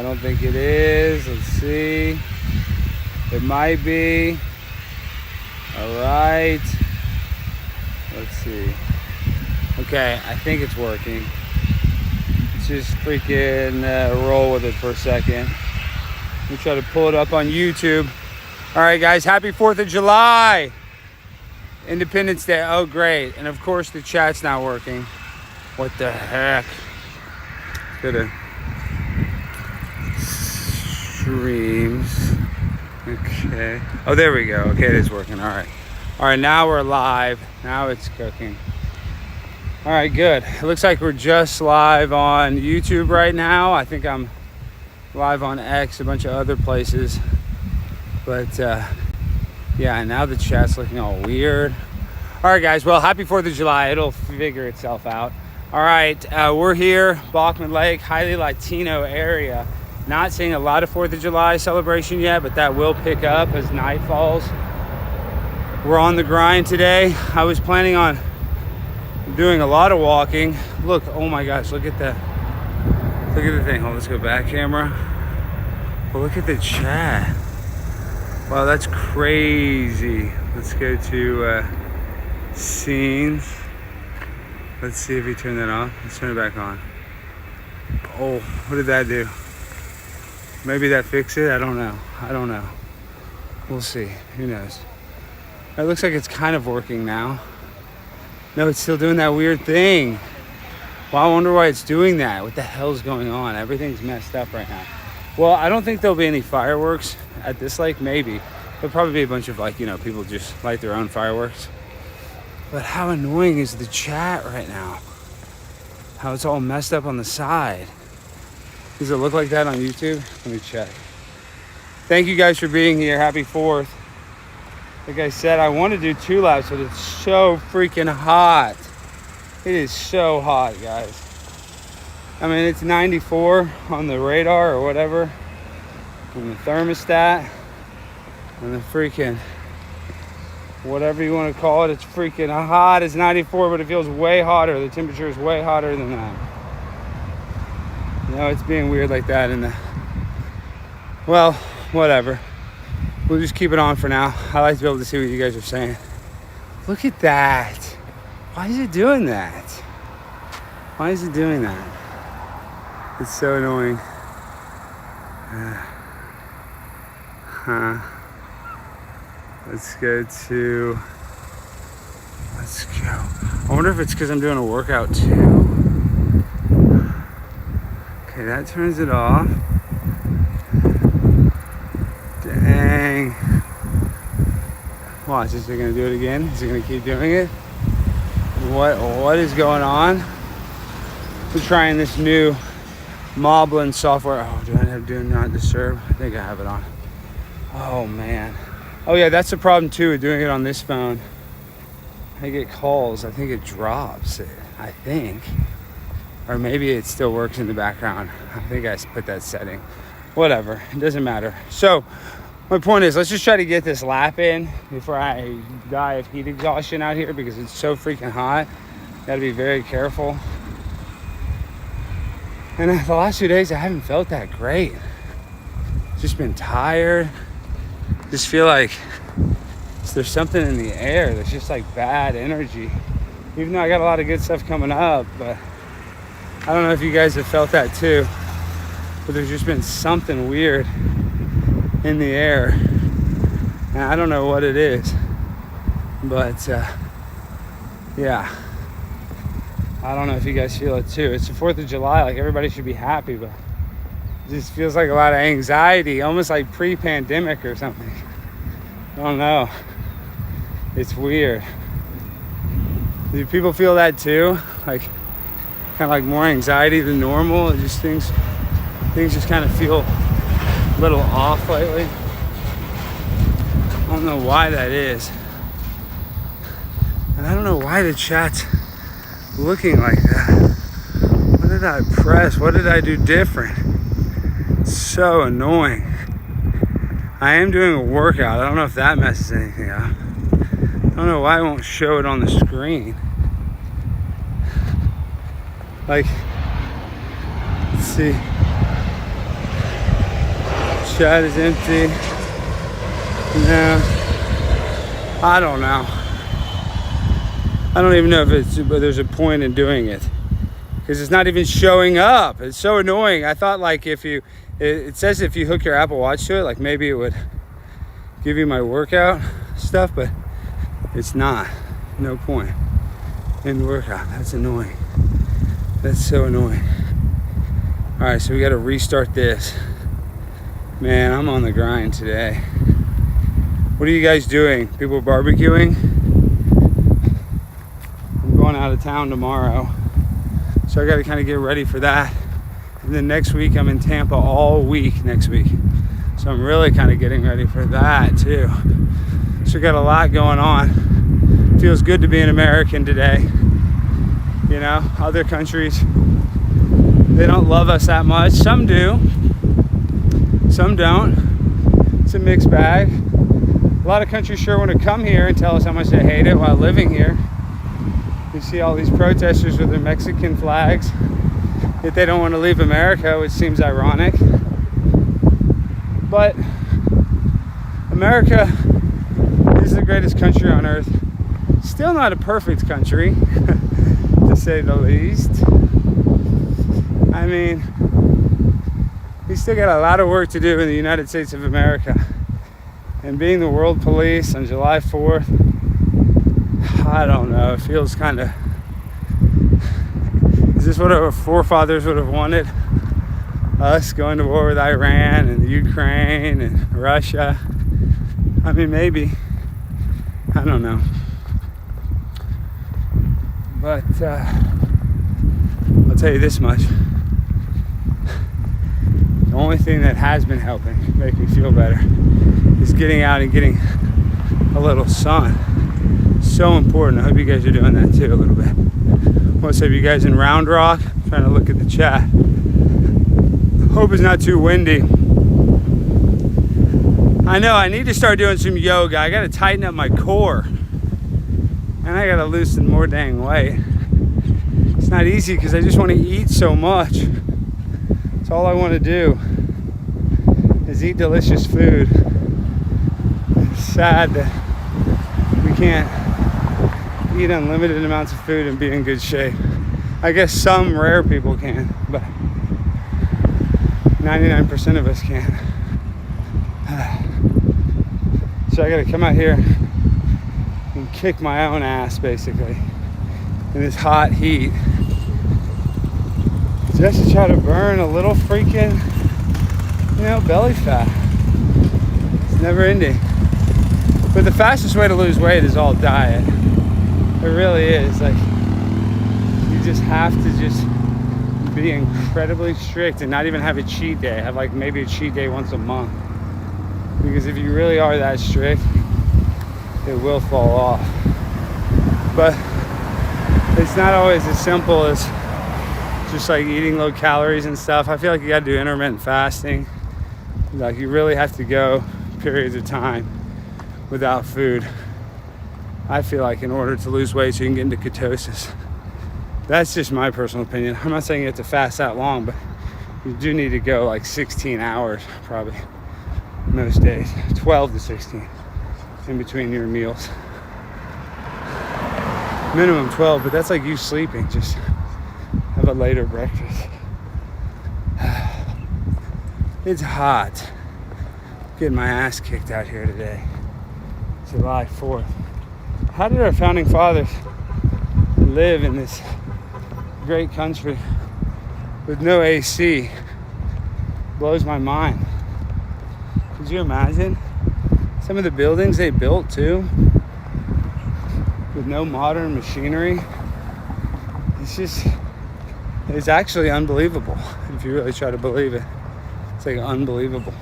don't think it is. Let's see. It might be. All right. Let's see. Okay, I think it's working. Let's just freaking roll with it for a second. Let me try to pull it up on YouTube. All right, guys, happy 4th of July. Independence Day. Oh, great. And of course, the chat's not working. What the heck? Go to streams. Okay. Oh, there we go. Okay, it is working. All right. All right, now we're live. Now it's cooking. All right, good. It looks like we're just live on YouTube right now. I think I'm live on X, a bunch of other places. But, yeah, now the chat's looking all weird. All right, guys. Well, happy 4th of July. It'll figure itself out. All right, we're here, Bachman Lake, highly Latino area. Not seeing a lot of 4th of July celebration yet, but that will pick up as night falls. We're on the grind today. I was planning on doing a lot of walking. Look, oh my gosh, look at that. Look at the thing. Hold on, let's go back camera. Well, look at the chat. Wow, that's crazy. Let's go to scenes. Let's see if we turn that off. Let's turn it back on. Oh, what did that do? Maybe that fixed it? I don't know. We'll see. Who knows? It looks like it's kind of working now. No, it's still doing that weird thing. Well, I wonder why it's doing that. What the hell's going on? Everything's messed up right now. Well, I don't think there'll be any fireworks at this lake. Maybe. There'll probably be a bunch of people just light their own fireworks. But how annoying is the chat right now? How it's all messed up on the side. Does it look like that on YouTube? Let me check. Thank you guys for being here. Happy 4th. Like I said, I want to do 2 laps, but it's so freaking hot. It is so hot, guys. I mean, it's 94 on the radar or whatever. On the thermostat. And the freaking... whatever you want to call it, it's freaking hot. It's 94, but it feels way hotter. The temperature is way hotter than that. You know, it's being weird like that in the... well, whatever. We'll just keep it on for now. I like to be able to see what you guys are saying. Look at that. Why is it doing that? Why is it doing that? It's so annoying. Let's go. I wonder if it's because I'm doing a workout too. Okay, that turns it off. Dang. Watch, is he gonna do it again? Is he gonna keep doing it? What is going on? We're trying this new Moblin software. Oh, do I have Do Not Disturb? I think I have it on. Oh man. Oh yeah, that's the problem too with doing it on this phone. I get calls. I think it drops it. I think. Or maybe it still works in the background. I think I put that setting. Whatever. It doesn't matter. So, my point is, let's just try to get this lap in before I die of heat exhaustion out here because it's so freaking hot. Gotta be very careful. And the last 2 days, I haven't felt that great. Just been tired. Just feel like there's something in the air that's just like bad energy. Even though I got a lot of good stuff coming up, but I don't know if you guys have felt that too. But there's just been something weird in the air. And I don't know what it is. But yeah. I don't know if you guys feel it too. It's the 4th of July, like everybody should be happy, but it just feels like a lot of anxiety, almost like pre-pandemic or something. I don't know. It's weird. Do people feel that too? Like, kind of like more anxiety than normal? It just things just kind of feel a little off lately. I don't know why that is. And I don't know why the chat's looking like that. What did I press? What did I do different? It's so annoying. I am doing a workout. I don't know if that messes anything up. I don't know why it won't show it on the screen. Like, let's see. chat is empty. No, I don't know. I don't even know if there's a point in doing it, because it's not even showing up. It's so annoying. I thought like if you, it says if you hook your Apple Watch to it, like maybe it would give you my workout stuff, but it's not. No point in workout. That's annoying. That's so annoying. All right, so we got to restart this. Man, I'm on the grind today. What are you guys doing? People barbecuing? I'm going out of town tomorrow, so I got to kind of get ready for that. And then next week, I'm in Tampa all week next week. So I'm really kind of getting ready for that too. So we got a lot going on. Feels good to be an American today. You know, other countries, they don't love us that much. Some do, some don't. It's a mixed bag. A lot of countries sure want to come here and tell us how much they hate it while living here. You see all these protesters with their Mexican flags, yet they don't want to leave America, which seems ironic. But America is the greatest country on earth. Still not a perfect country, to say the least. I mean, we still got a lot of work to do in the United States of America. And being the world police on July 4th, I don't know, it feels kind of... Is this what our forefathers would have wanted? Us going to war with Iran and Ukraine and Russia? I mean, maybe. I don't know. But I'll tell you this much. The only thing that has been helping make me feel better is getting out and getting a little sun. So important. I hope you guys are doing that too a little bit. What's up, you guys in Round Rock? I'm trying to look at the chat. Hope it's not too windy. I know I need to start doing some yoga. I gotta tighten up my core. And I gotta loosen more dang weight. It's not easy because I just want to eat so much. That's all I want to do is eat delicious food. It's sad that we can't eat unlimited amounts of food and be in good shape. I guess some rare people can, but 99% of us can't. So I gotta come out here and kick my own ass basically in this hot heat just to try to burn a little freaking, you know, belly fat. It's never ending. But the fastest way to lose weight is all diet. It really is. Like, you just have to just be incredibly strict and not even have a cheat day. Have like maybe a cheat day once a month. Because if you really are that strict, it will fall off. But it's not always as simple as just like eating low calories and stuff. I feel like you gotta do intermittent fasting. Like, you really have to go periods of time without food, I feel like, in order to lose weight so you can get into ketosis. That's just my personal opinion. I'm not saying you have to fast that long, but you do need to go like 16 hours probably most days, 12 to 16 in between your meals. Minimum 12, but that's like you sleeping. Just have a later breakfast. It's hot. Getting my ass kicked out here today. July 4th. How did our founding fathers live in this great country with no AC? Blows my mind. Could you imagine some of the buildings they built too with no modern machinery? It's actually unbelievable if you really try to believe it. It's like unbelievable.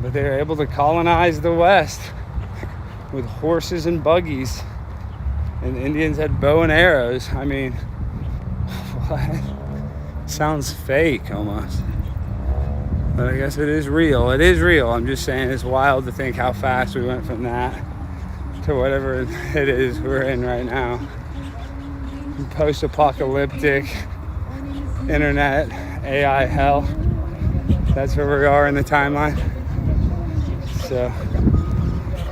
But they were able to colonize the West with horses and buggies, and the Indians had bow and arrows. I mean, what? Sounds fake almost. But I guess it is real. It is real. I'm just saying it's wild to think how fast we went from that to whatever it is we're in right now. Post-apocalyptic internet AI hell. That's where we are in the timeline. So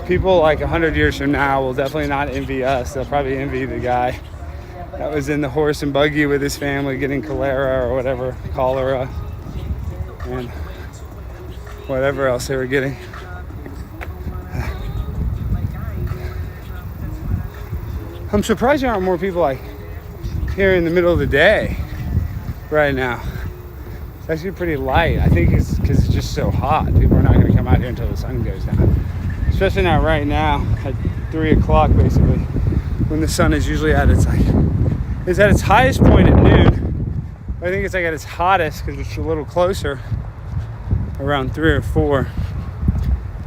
people like 100 years from now will definitely not envy us. They'll probably envy the guy that was in the horse and buggy with his family getting cholera or whatever, cholera, and whatever else they were getting. I'm surprised there aren't more people like here in the middle of the day right now. It's actually pretty light. I think it's because it's just so hot. People are not going to come out here until the sun goes down. Especially not right now at 3 o'clock basically, when the sun is usually at its highest point at noon. I think it's like at its hottest because it's a little closer around 3 or 4.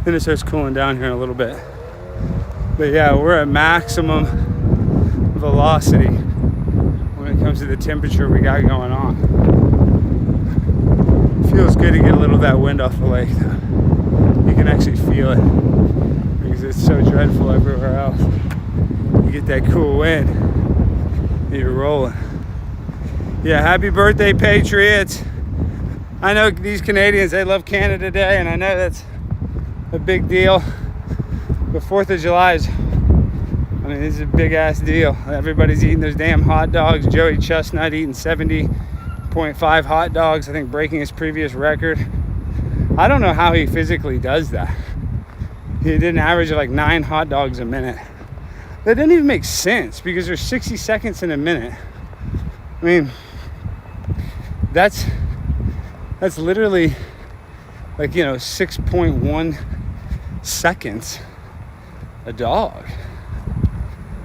Then it starts cooling down here a little bit. But yeah, we're at maximum velocity when it comes to the temperature we got going on. Feels good to get a little of that wind off the lake though. You can actually feel it because it's so dreadful everywhere else. You get that cool wind and you're rolling. Yeah, happy birthday, Patriots. I know these Canadians, they love Canada Day, and I know that's a big deal. But 4th of July is, this is a big ass deal. Everybody's eating those damn hot dogs. Joey Chestnut eating 70.5 hot dogs, I think breaking his previous record. I don't know how he physically does that. He did an average of like 9 hot dogs a minute. That doesn't even make sense because there's 60 seconds in a minute. I mean, that's literally like, 6.1 seconds a dog.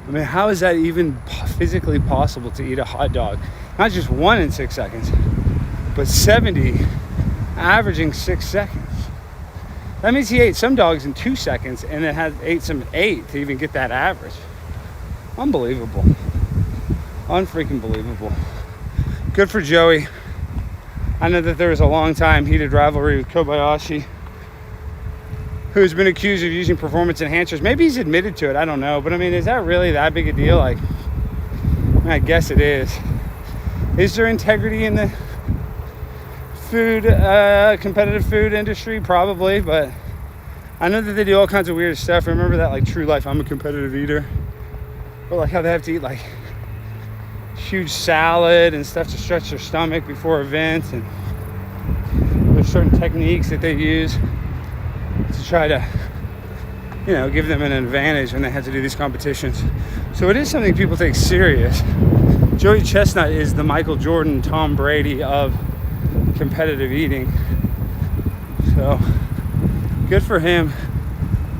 I mean, how is that even physically possible to eat a hot dog? Not just 1 in 6 seconds, but 70, averaging 6 seconds. That means he ate some dogs in 2 seconds and then ate some 8 to even get that average. Unbelievable. Unfreaking believable. Good for Joey. I know that there was a long time heated rivalry with Kobayashi, who's been accused of using performance enhancers. Maybe he's admitted to it, I don't know. But I mean, is that really that big a deal? Like, I guess it is. Is there integrity in the food, competitive food industry? Probably, but I know that they do all kinds of weird stuff. Remember that, like, True Life, I'm a competitive eater? Or like how they have to eat like huge salad and stuff to stretch their stomach before events, and there's certain techniques that they use to try to, give them an advantage when they have to do these competitions. So it is something people take serious. Joey Chestnut is the Michael Jordan, Tom Brady of competitive eating. So good for him.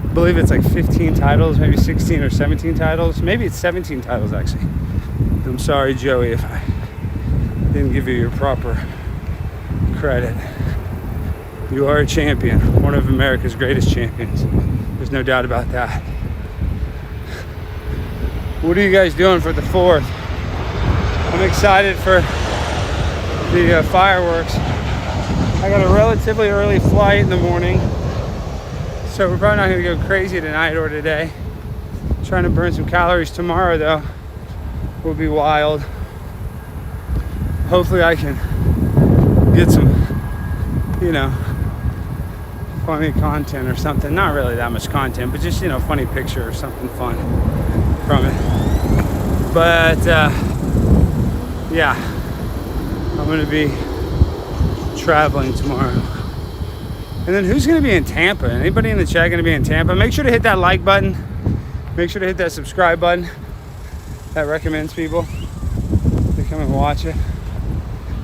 I believe it's like 15 titles, maybe 16 or 17 titles. Maybe it's 17 titles actually. I'm sorry, Joey, if I didn't give you your proper credit. You are a champion, one of America's greatest champions. There's no doubt about that. What are you guys doing for the 4th? I'm excited for the fireworks. I got a relatively early flight in the morning, so we're probably not going to go crazy tonight or today. Trying to burn some calories tomorrow, though, will be wild. Hopefully I can get some, funny content or something. Not really that much content, but just, funny picture or something fun from it. But yeah, I'm gonna be traveling tomorrow. And then who's gonna be in Tampa? Anybody in the chat gonna be in Tampa? Make sure to hit that like button. Make sure to hit that subscribe button. That recommends people to come and watch it.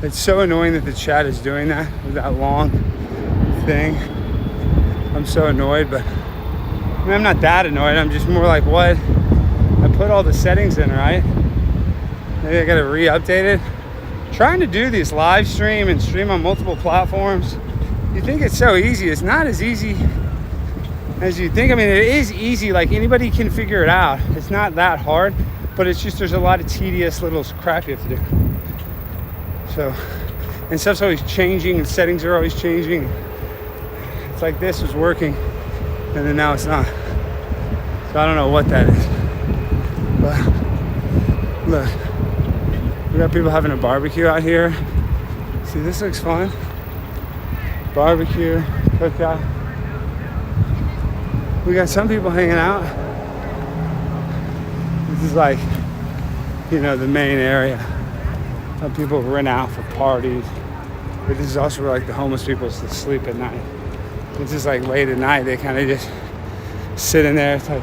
It's so annoying that the chat is doing that with that long thing. I'm so annoyed, but I'm not that annoyed. I'm just more like, what? I put all the settings in, right? Maybe I gotta re-update it. Trying to do this live stream and stream on multiple platforms. You think it's so easy. It's not as easy as you think. I mean, it is easy. Like, anybody can figure it out. It's not that hard, but it's just there's a lot of tedious little crap you have to do. So, and stuff's always changing, and settings are always changing. It's like this was working, and then now it's not. So I don't know what that is. But look, we got people having a barbecue out here. See, this looks fun. barbecue, cookout. We got some people hanging out. This is like, you know, the main area. Some people rent out for parties. But this is also where like the homeless people sleep at night. It's just like late at night, they kind of just sit in there. It's like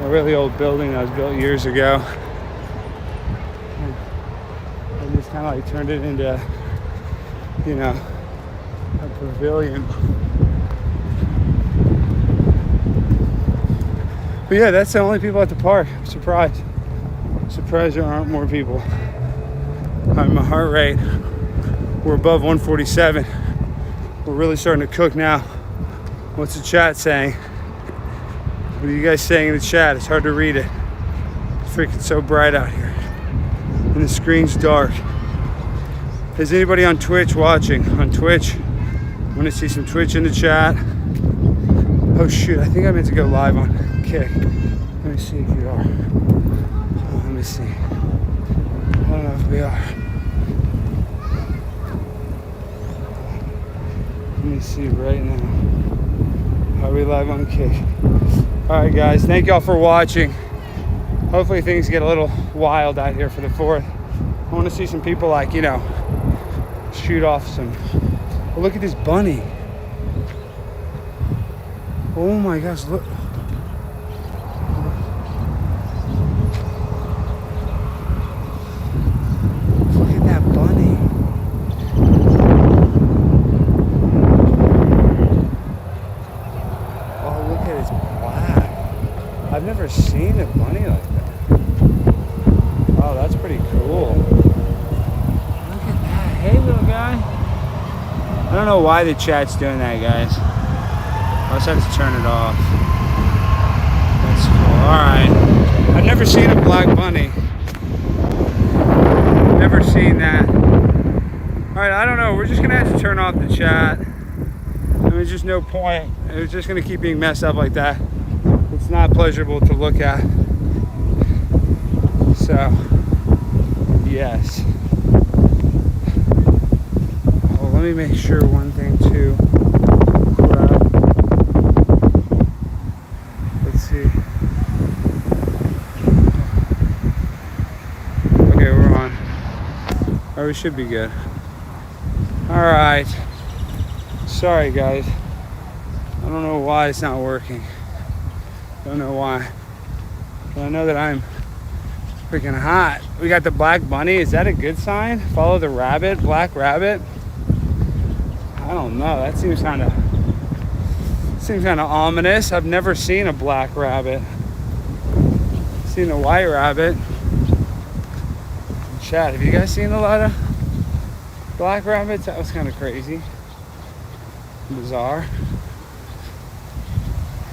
a really old building that was built years ago. And just kind of like turned it into, you know, a pavilion. But yeah, that's the only people at the park. I'm surprised. Surprised there aren't more people. My heart rate, we're above 147. We're really starting to cook now. What's the chat saying? What are you guys saying in the chat? It's hard to read it. It's freaking so bright out here. And the screen's dark. Is anybody on Twitch watching? On Twitch? Want to see some Twitch in the chat? Oh shoot, I think I meant to go live on Kick. Let me see if we are. Oh, let me see. I don't know if we are. Let me see right now. Are we live on Kick? Alright guys, thank y'all for watching. Hopefully things get a little wild out here for the 4th. I want to see some people like, you know, shoot off some. Oh, look at this bunny. Oh my gosh, look. Look at that bunny. Oh, look at its black. I've never seen a bunny like that. Oh, that's pretty cool. Look at that. Hey, little guy. I don't know why the chat's doing that, guys. I just have to turn it off. That's cool. Alright. I've never seen a black bunny. Never seen that. Alright, I don't know. We're just going to have to turn off the chat. There's just no point. It's just going to keep being messed up like that. It's not pleasurable to look at. So, yes. Oh, let me make sure one thing too. Or we should be good. Alright. Sorry guys. I don't know why it's not working. Don't know why. But I know that I'm freaking hot. We got the black bunny. Is that a good sign? Follow the rabbit, black rabbit? I don't know. That seems kind of ominous. I've never seen a black rabbit. I've seen a white rabbit. Chat, have you guys seen a lot of black rabbits? That was kind of crazy. Bizarre.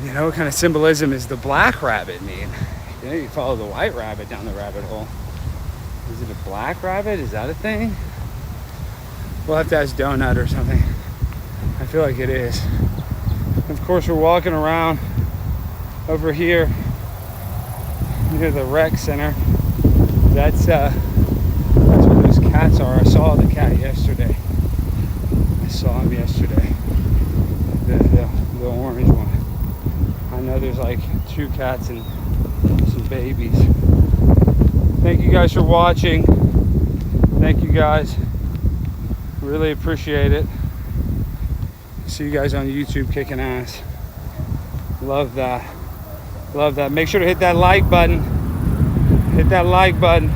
You know, what kind of symbolism is the black rabbit mean? You know, you follow the white rabbit down the rabbit hole. Is it a black rabbit? Is that a thing? We'll have to ask Donut or something. I feel like it is. Of course, we're walking around over here near the rec center. That's where those cats are. I saw the cat yesterday. I saw him yesterday. The orange one. I know there's like 2 cats and some babies. Thank you guys for watching. Thank you guys. Really appreciate it. See you guys on YouTube kicking ass. Love that. Love that. Make sure to hit that like button. Hit that like button.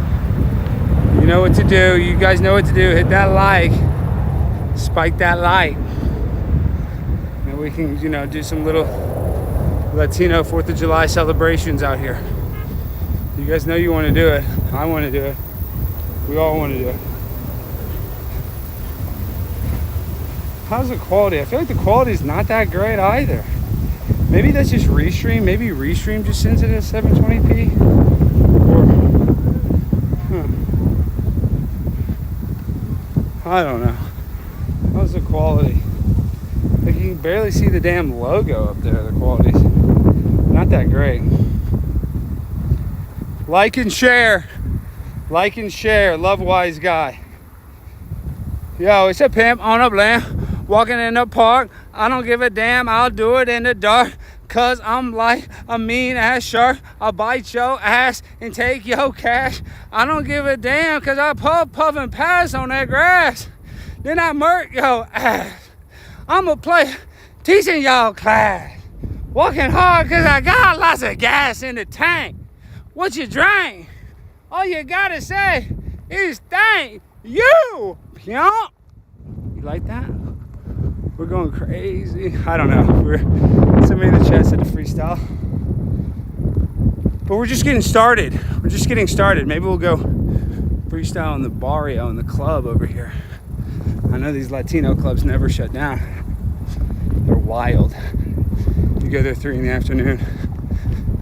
You know what to do. You guys know what to do. Hit that like. Spike that like. And we can, you know, do some little Latino 4th of July celebrations out here. You guys know you want to do it. I want to do it. We all want to do it. How's the quality? I feel like the quality is not that great either. Maybe that's just Restream. Maybe Restream just sends it at 720p. Or, I don't know. How's the quality? Like you can barely see the damn logo up there. The quality's not that great. Like and share. Like and share. Love Wise Guy. Yo, it's a pimp on up, Lamb. walking in the park. I don't give a damn, I'll do it in the dark. Cause I'm like a mean ass shark. I'll bite your ass and take your cash. I don't give a damn cause I puff and pass on that grass. Then I murk your ass. I'm a player teaching y'all class. Walking hard cause I got lots of gas in the tank. What you drink? All you gotta say is thank you. Pimp. You like that? We're going crazy. I don't know. Somebody in the chat said to freestyle. But we're just getting started. We're just getting started. Maybe we'll go freestyle in the barrio, in the club over here. I know these Latino clubs never shut down. They're wild. You go there 3 in the afternoon,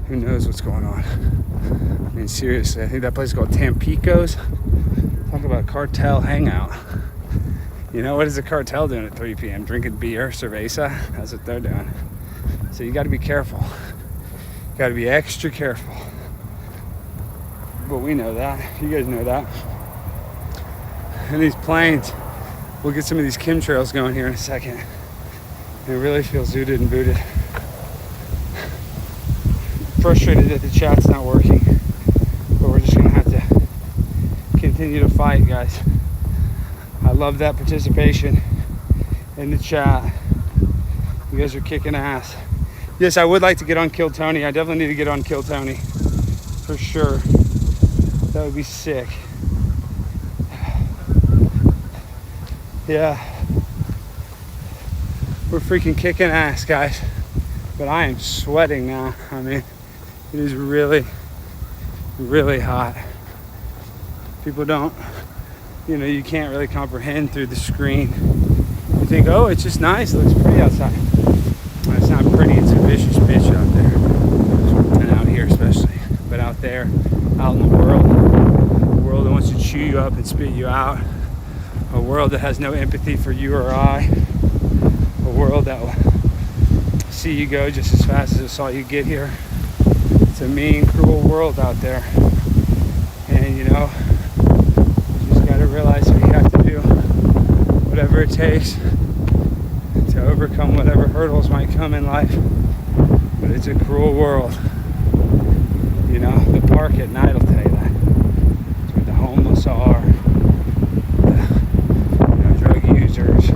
who knows what's going on. I mean, seriously, I think that place is called Tampico's. Talk about cartel hangout. You know, what is the cartel doing at 3 p.m.? Drinking beer, cerveza? That's what they're doing. So you got to be careful. You got to be extra careful. But we know that. You guys know that. And these planes, we'll get some of these chemtrails going here in a second. It really feels zooted and booted. Frustrated that the chat's not working. But we're just going to have to continue to fight, guys. I love that participation in the chat. You guys are kicking ass. Yes, I would like to get on Kill Tony. I definitely need to get on Kill Tony. For sure. That would be sick. Yeah. We're freaking kicking ass, guys. But I am sweating now. I mean, it is really, really hot. People don't, you know, you can't really comprehend through the screen. You think, oh, it's just nice, it looks pretty outside. Well, it's not pretty, it's a vicious bitch out there. And out here especially. But out there, out in the world that wants to chew you up and spit you out. A world that has no empathy for you or I. A world that will see you go just as fast as it saw you get here. It's a mean, cruel world out there. And you know, you just gotta realize that you have to do whatever it takes to overcome whatever hurdles might come in life. But it's a cruel world. You know, the park at night will tell you that. It's where the homeless are, the drug users. A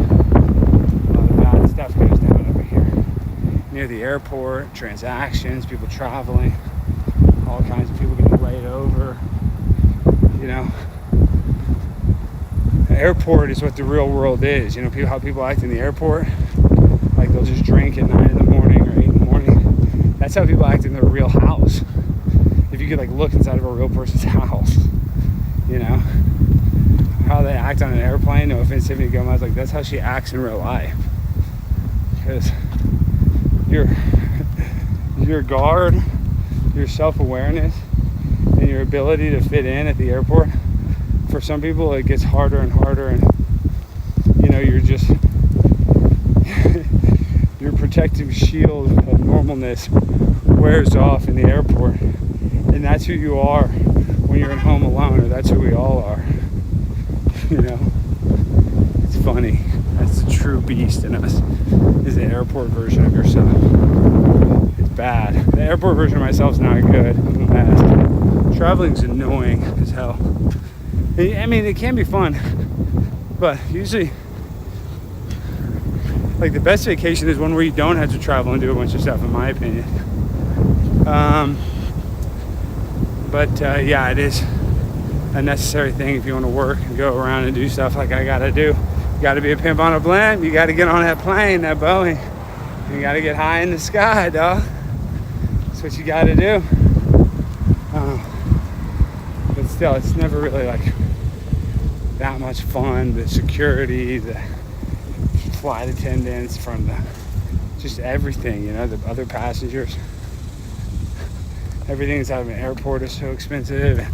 lot of bad stuff goes down over here. Near the airport, transactions, people traveling, all kinds of people getting laid over. You know, the airport is what the real world is. You know, how people act in the airport, like they'll just drink at 9 in the morning or 8 in the morning. That's how people act in their real house. If you could like look inside of a real person's house, you know, how they act on an airplane. No offense, Tiffany Gomez, like that's how she acts in real life. Because your guard, your self-awareness, and your ability to fit in at the airport, for some people it gets harder and harder, and you know, you're just your protective shield of normalness wears off in the airport, and that's who you are when you're at home alone, or that's who we all are. You know, it's funny. That's the true beast in us, is the airport version of yourself. It's bad. The airport version of myself is not good. I'm a mess. Traveling's annoying as hell. I mean, it can be fun, but usually, like, the best vacation is one where you don't have to travel and do a bunch of stuff, in my opinion. Yeah, it is a necessary thing if you want to work and go around and do stuff like I gotta do. You gotta be a pimp on a blimp. You gotta get on that plane, that Boeing. You gotta get high in the sky, dog. That's what you gotta do. But still, it's never really like that much fun. The security, the flight attendants, from the just everything, you know, the other passengers. Everything inside of an airport is so expensive.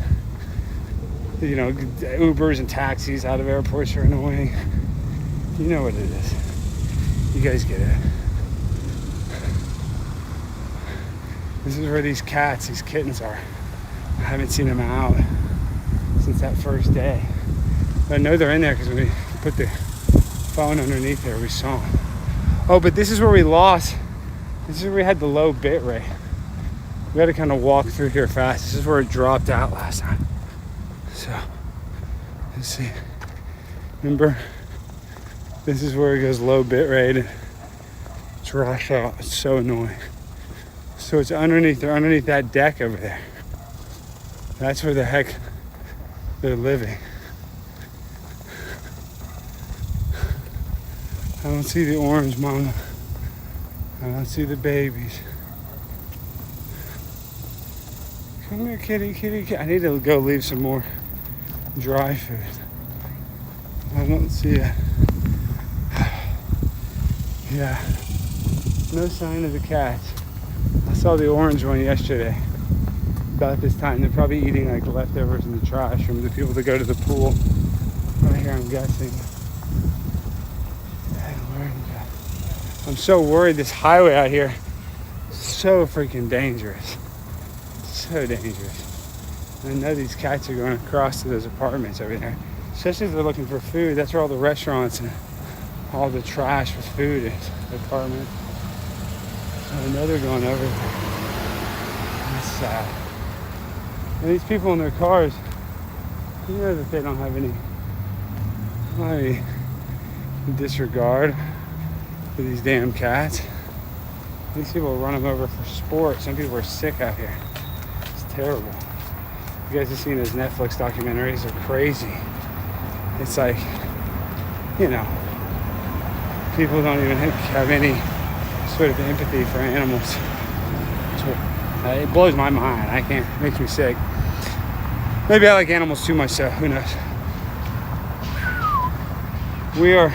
You know, Ubers and taxis out of airports are annoying. You know what it is. You guys get it. This is where these cats, these kittens are. I haven't seen them out since that first day. But I know they're in there because when we put the phone underneath there. We saw him. Oh, but this is where we lost. This is where we had the low bit rate. We had to kind of walk through here fast. This is where it dropped out last time. So, let's see. Remember, this is where it goes low bit rate and it's rush out. It's so annoying. So it's underneath, they're underneath that deck over there. That's where the heck they're living. I don't see the orange mama. I don't see the babies. Come here, kitty, kitty, kitty. I need to go leave some more dry food. I don't see it. Yeah. No sign of the cats. I saw the orange one yesterday. About this time. They're probably eating like leftovers in the trash from the people that go to the pool. Right here, I'm guessing. I'm so worried. This highway out here is so freaking dangerous. So dangerous. I know these cats are going across to those apartments over there. Especially if they're looking for food. That's where all the restaurants and all the trash with food is. The apartment. So I know they're going over there. That's sad. And these people in their cars, you know that they don't have any disregard for these damn cats. These people run them over for sport. Some people are sick out here. It's terrible. You guys have seen those Netflix documentaries. They're crazy. It's like, you know, people don't even have any sort of empathy for animals. It blows my mind. I can't. It makes me sick. Maybe I like animals too much, so who knows. We are,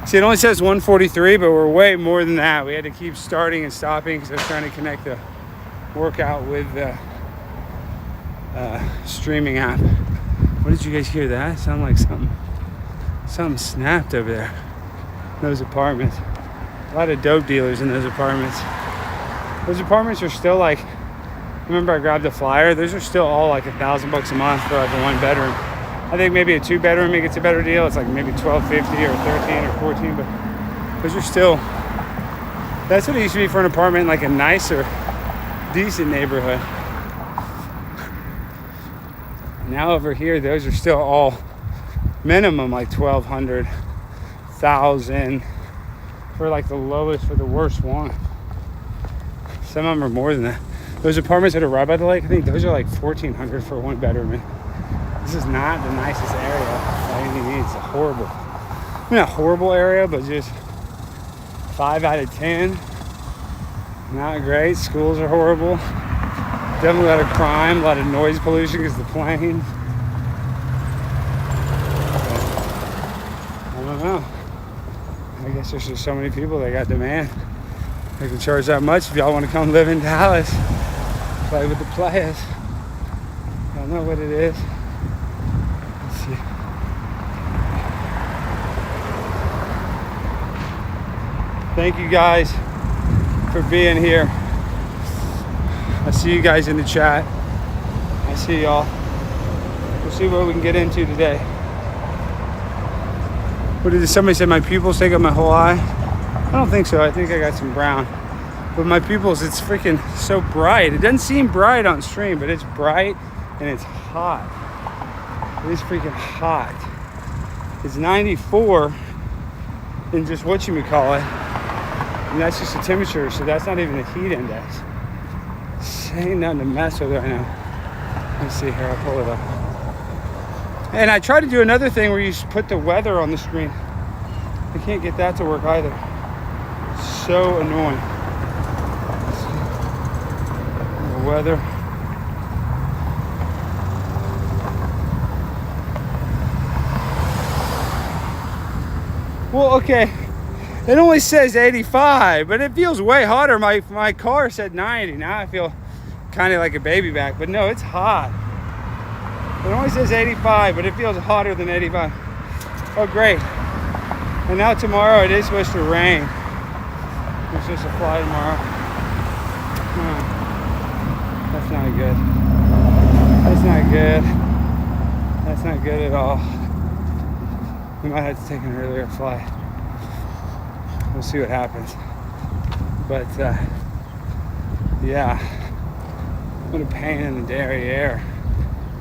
see, it only says 1:43, but we're way more than that. We had to keep starting and stopping because I was trying to connect the workout with the streaming app. What did you guys hear that? It sounded like something snapped over there. Those apartments. A lot of dope dealers in those apartments. Those apartments are still like, remember I grabbed the flyer? Those are still all like $1,000 a month for like a 1-bedroom. I think maybe a 2-bedroom it gets a better deal. It's like maybe $1,250 or $13 or $14, but those are still, that's what it used to be for an apartment in like a nicer, decent neighborhood. Now over here, those are still all minimum like $1,200, $1,000 for like the lowest, for the worst one. Some of them are more than that. Those apartments that are right by the lake, I think those are like $1,400 for a 1-bedroom. And this is not the nicest area by any means. It's a horrible, I mean, not a horrible area, but just 5 out of 10. Not great. Schools are horrible. Definitely a lot of crime, a lot of noise pollution because of the planes. I don't know. I guess there's just so many people that got demand. They can charge that much if y'all want to come live in Dallas. Play with the players. I don't know what it is. Let's see. Thank you guys for being here. I see you guys in the chat. I see y'all. We'll see what we can get into today. What did somebody say? My pupils take up my whole eye? I don't think so. I think I got some brown. But my pupils, it's freaking so bright. It doesn't seem bright on stream, but it's bright and it's hot. It is freaking hot. It's 94 in just whatchamacallit. And that's just the temperature, so that's not even the heat index. This ain't nothing to mess with right now. Let me see here, I'll pull it up. And I tried to do another thing where you put the weather on the screen. I can't get that to work either. It's so annoying. The weather. Well, okay. It only says 85, but it feels way hotter. My car said 90. Now I feel kind of like a baby back, but no, it's hot. It only says 85, but it feels hotter than 85. Oh, great. And now tomorrow it is supposed to rain. It's supposed to fly tomorrow. That's not good. That's not good. That's not good at all. We might have to take an earlier flight. we'll see what happens. But yeah, what a pain in the derriere.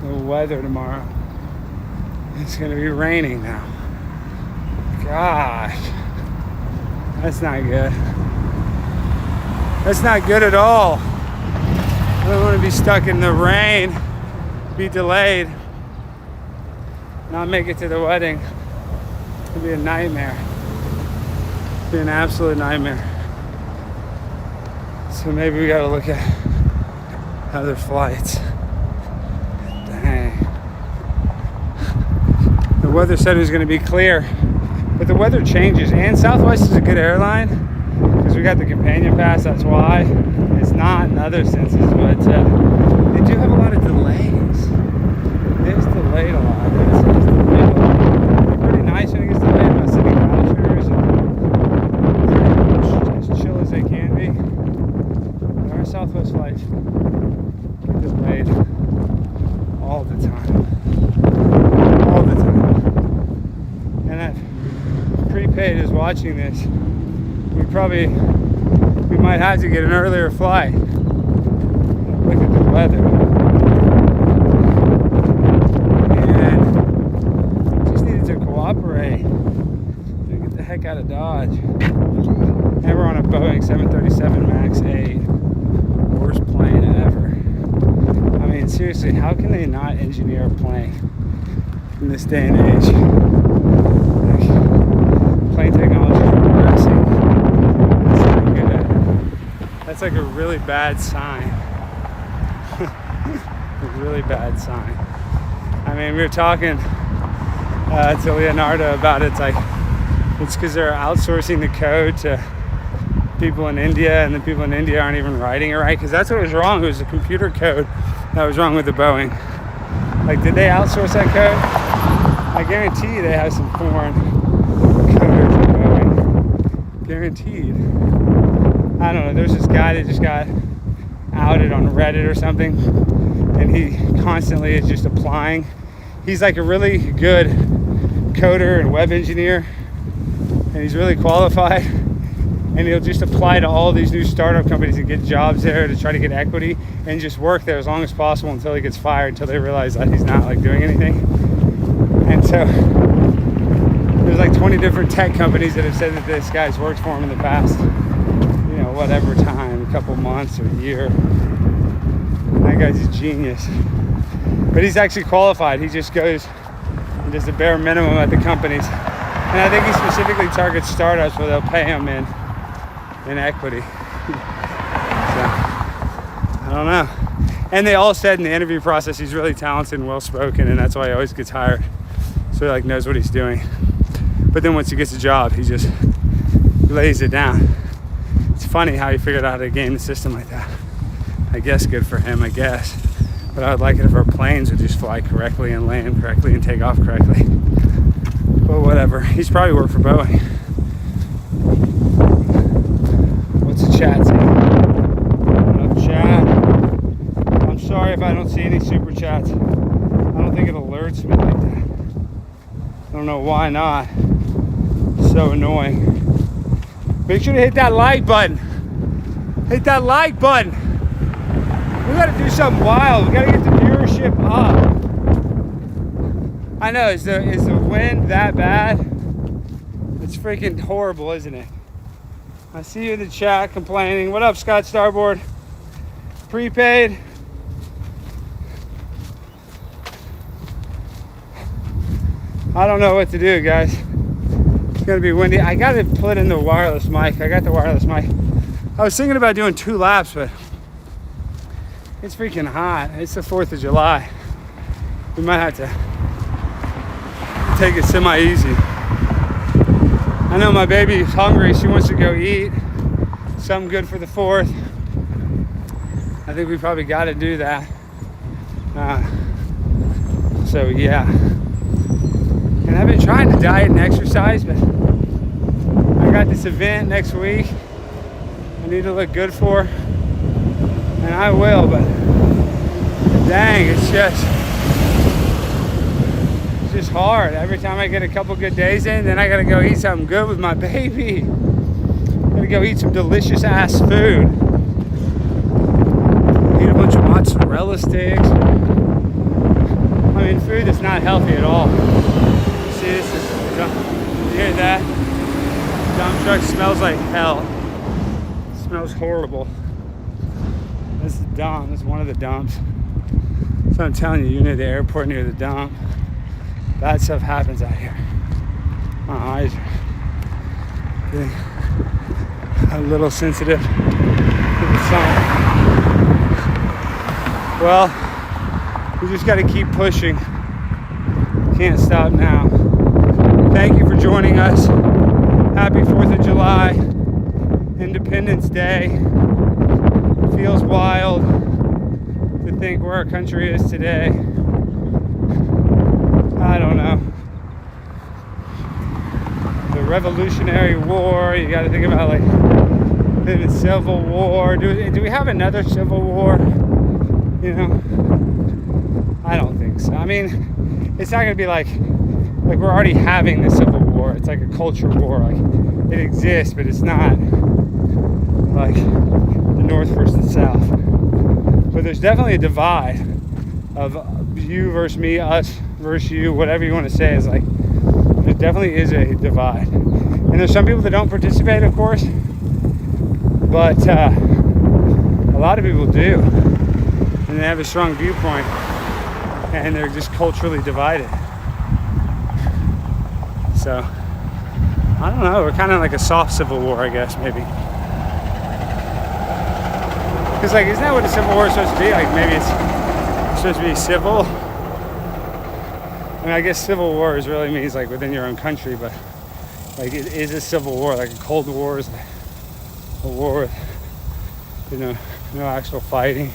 The weather tomorrow. It's gonna be raining now. Gosh, that's not good. That's not good at all. I don't want to be stuck in the rain, be delayed, not make it to the wedding. It'd be a nightmare. It'd be an absolute nightmare. So maybe we gotta look at other flights. Dang. The weather said it was gonna be clear, but the weather changes, and Southwest is a good airline because we got the companion pass. That's why it's not in other senses, but they do have a lot of delays. It's delayed a lot. It's delayed a lot. It's pretty nice when it gets delayed by sitting vouchers and pretty much as chill as they can be. But our Southwest flights get delayed all the time. All the time. And that prepaid is watching this. We might have to get an earlier flight. Look at the weather. And just needed to cooperate. Get the heck out of Dodge. And we're on a Boeing 737 MAX 8. Worst plane ever. I mean, seriously, how can they not engineer a plane in this day and age? Like, plane technology is progressing. That's like a really bad sign. A really bad sign. I mean, we were talking to Leonardo about it. It's like, it's because they're outsourcing the code to people in India, and the people in India aren't even writing it right. Because that's what was wrong. It was the computer code that was wrong with the Boeing. Like, did they outsource that code? I guarantee you they have some foreign coders at Boeing. Guaranteed. I don't know, there's this guy that just got outed on Reddit or something, and he constantly is just applying. He's like a really good coder and web engineer, and he's really qualified, and he'll just apply to all these new startup companies and get jobs there to try to get equity and just work there as long as possible until he gets fired, until they realize that he's not like doing anything. And so there's like 20 different tech companies that have said that this guy's worked for him in the past, whatever time, a couple months or a year. And that guy's a genius. But he's actually qualified. He just goes and does the bare minimum at the companies. And I think he specifically targets startups where they'll pay him in equity. So, I don't know. And they all said in the interview process he's really talented and well-spoken, and that's why he always gets hired. So he like knows what he's doing. But then once he gets a job, he just lays it down. It's funny how he figured out how to game the system like that. I guess good for him, I guess. But I would like it if our planes would just fly correctly and land correctly and take off correctly. But whatever. He's probably worked for Boeing. What's the chat saying? What up, chat? I'm sorry if I don't see any super chats. I don't think it alerts me like that. I don't know why not. It's so annoying. Make sure to hit that like button. Hit that like button. We gotta do something wild. We gotta get the viewership up. I know, is the wind that bad? It's freaking horrible, isn't it? I see you in the chat complaining. What up, Scott Starboard? Prepaid. I don't know what to do, guys. It's gonna be windy. I gotta put in the wireless mic. I got the wireless mic. I was thinking about doing 2 laps, but it's freaking hot. It's the 4th of July. We might have to take it semi-easy. I know my baby's hungry. She wants to go eat something good for the 4th. I think we probably got to do that. So yeah. And I've been trying to diet and exercise, but I got this event next week I need to look good for, and I will, but dang, it's just hard. Every time I get a couple good days in, then I gotta go eat something good with my baby. we go eat some delicious ass food. Eat a bunch of mozzarella sticks. I mean, food that's not healthy at all. You see this? You hear that? Dump truck smells like hell. It smells horrible. This is dump. This is one of the dumps. So I'm telling you, you're near the airport, near the dump. Bad stuff happens out here. My eyes are getting a little sensitive to the sun. Well, we just got to keep pushing. Can't stop now. Thank you for joining us. Happy 4th of July, Independence Day. Feels wild to think where our country is today. I don't know. The Revolutionary War, you got to think about like the Civil War. Do we have another Civil War? You know, I don't think so. I mean, it's not going to be like we're already having the Civil War. It's like a culture war. Like it exists, but it's not like the North versus South. But there's definitely a divide of you versus me, us versus you, whatever you want to say. Is like there definitely is a divide, and there's some people that don't participate, of course, but a lot of people do, and they have a strong viewpoint, and they're just culturally divided. So I don't know. We're kind of like a soft civil war, I guess, maybe. Because, like, isn't that what a civil war is supposed to be? Like, maybe it's supposed to be civil. I mean, I guess civil wars really means, like, within your own country, but, like, it is a civil war. Like, a Cold War is like a war with, you know, no actual fighting.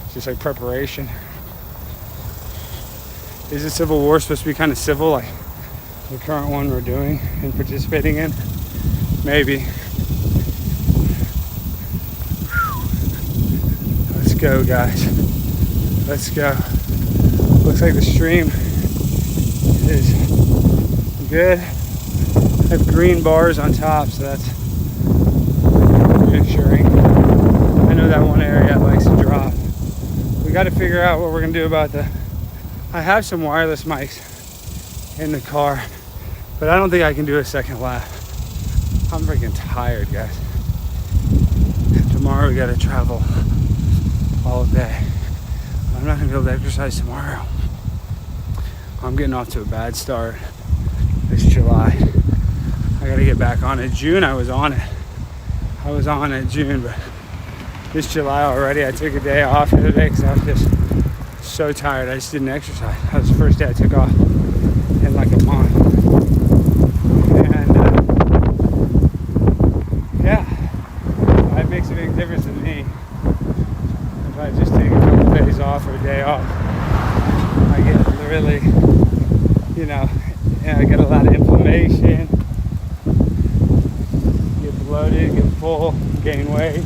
It's just, like, preparation. Is a civil war supposed to be kind of civil, like the current one we're doing and participating in? Maybe. Let's go, guys. Let's go. Looks like the stream is good. I have green bars on top, so that's reassuring. I know that one area likes to drop. We got to figure out what we're gonna do about I have some wireless mics in the car, but I don't think I can do a second lap. I'm freaking tired, guys. Tomorrow we gotta travel all day. I'm not gonna be able to exercise tomorrow. I'm getting off to a bad start this July. I gotta get back on it. June I was on it June, but this July already I took a day off the other day because I was just so tired. I just didn't exercise. That was the first day I took off in like a month. And yeah, it makes a big difference in me. If I just take a couple days off or a day off, I get really, I get a lot of inflammation, get bloated, get full, gain weight.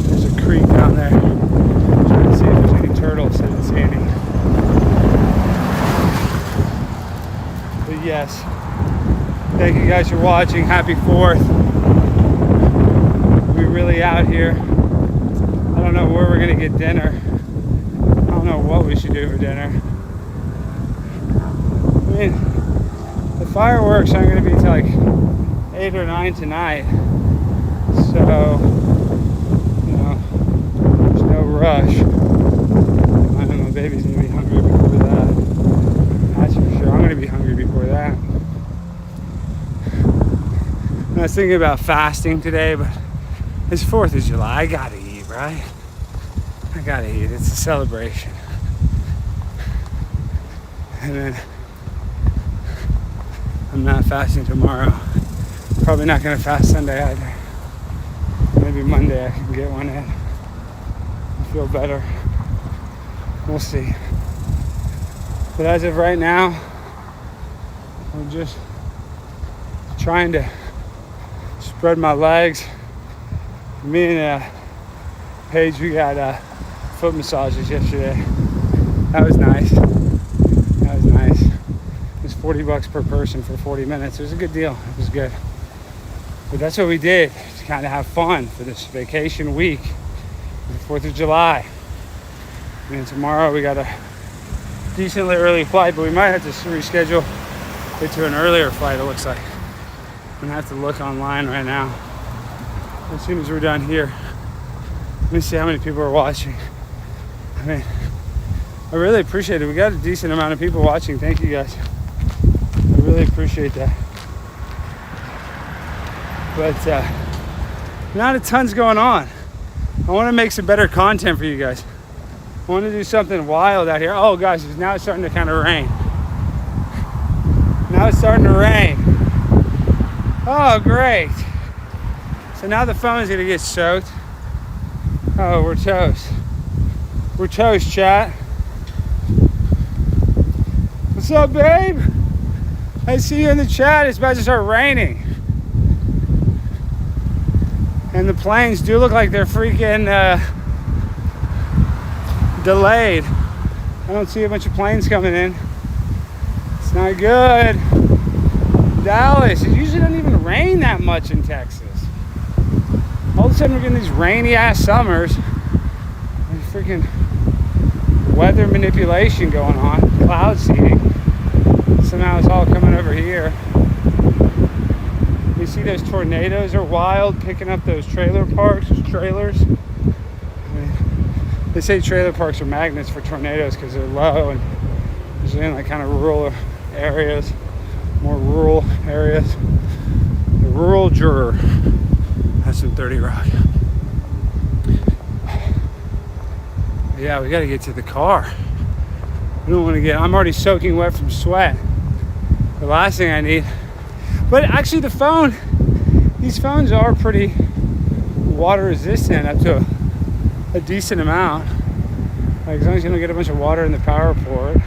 There's a creek down there. I'm trying to see if there's any turtles. I didn't see any. But yes, thank you guys for watching. Happy 4th. We're really out here. I don't know where we're gonna get dinner. I don't know what we should do for dinner. I mean, the fireworks aren't gonna be till like 8 or 9 tonight. So, there's no rush. I know my baby's gonna be hungry before that. That's for sure. I'm gonna be hungry before that. I was thinking about fasting today, but it's 4th of July. I gotta eat, right? I gotta eat. It's a celebration. And then I'm not fasting tomorrow. Probably not gonna fast Sunday either. Maybe Monday I can get one in. I feel better. We'll see. But as of right now, I'm just trying to spread my legs. Me and Paige, we got foot massages yesterday. That was nice. It was $40 per person for 40 minutes. It was a good deal. It was good. But that's what we did to kind of have fun for this vacation week, the 4th of July. And then tomorrow we got a decently early flight, but we might have to reschedule it to an earlier flight, it looks like. I'm gonna have to look online right now as soon as we're done here. Let me see how many people are watching. I mean, I really appreciate it. We got a decent amount of people watching. Thank you guys. I really appreciate that. But not a ton's going on. I want to make some better content for you guys. I want to do something wild out here. Oh gosh, now it's starting to kind of rain. Now it's starting to rain. Oh great. So now the phone is going to get soaked. Oh, we're toast. We're toast, chat. What's up, babe? I see you in the chat. It's about to start raining. And the planes do look like they're freaking delayed. I don't see a bunch of planes coming in. It's not good. Dallas, it usually doesn't even rain that much in Texas. All of a sudden we're getting these rainy ass summers. There's freaking weather manipulation going on. Cloud seeding. Somehow it's all coming over here. You see those tornadoes are wild, picking up those trailer parks, those trailers. I mean, they say trailer parks are magnets for tornadoes because they're low and usually in like kind of rural areas, more rural areas. The rural juror has some 30 Rock. Yeah, we got to get to the car. We don't want to I'm already soaking wet from sweat. The last thing I need. But actually these phones are pretty water resistant up to a decent amount. Like as long as you don't get a bunch of water in the power port,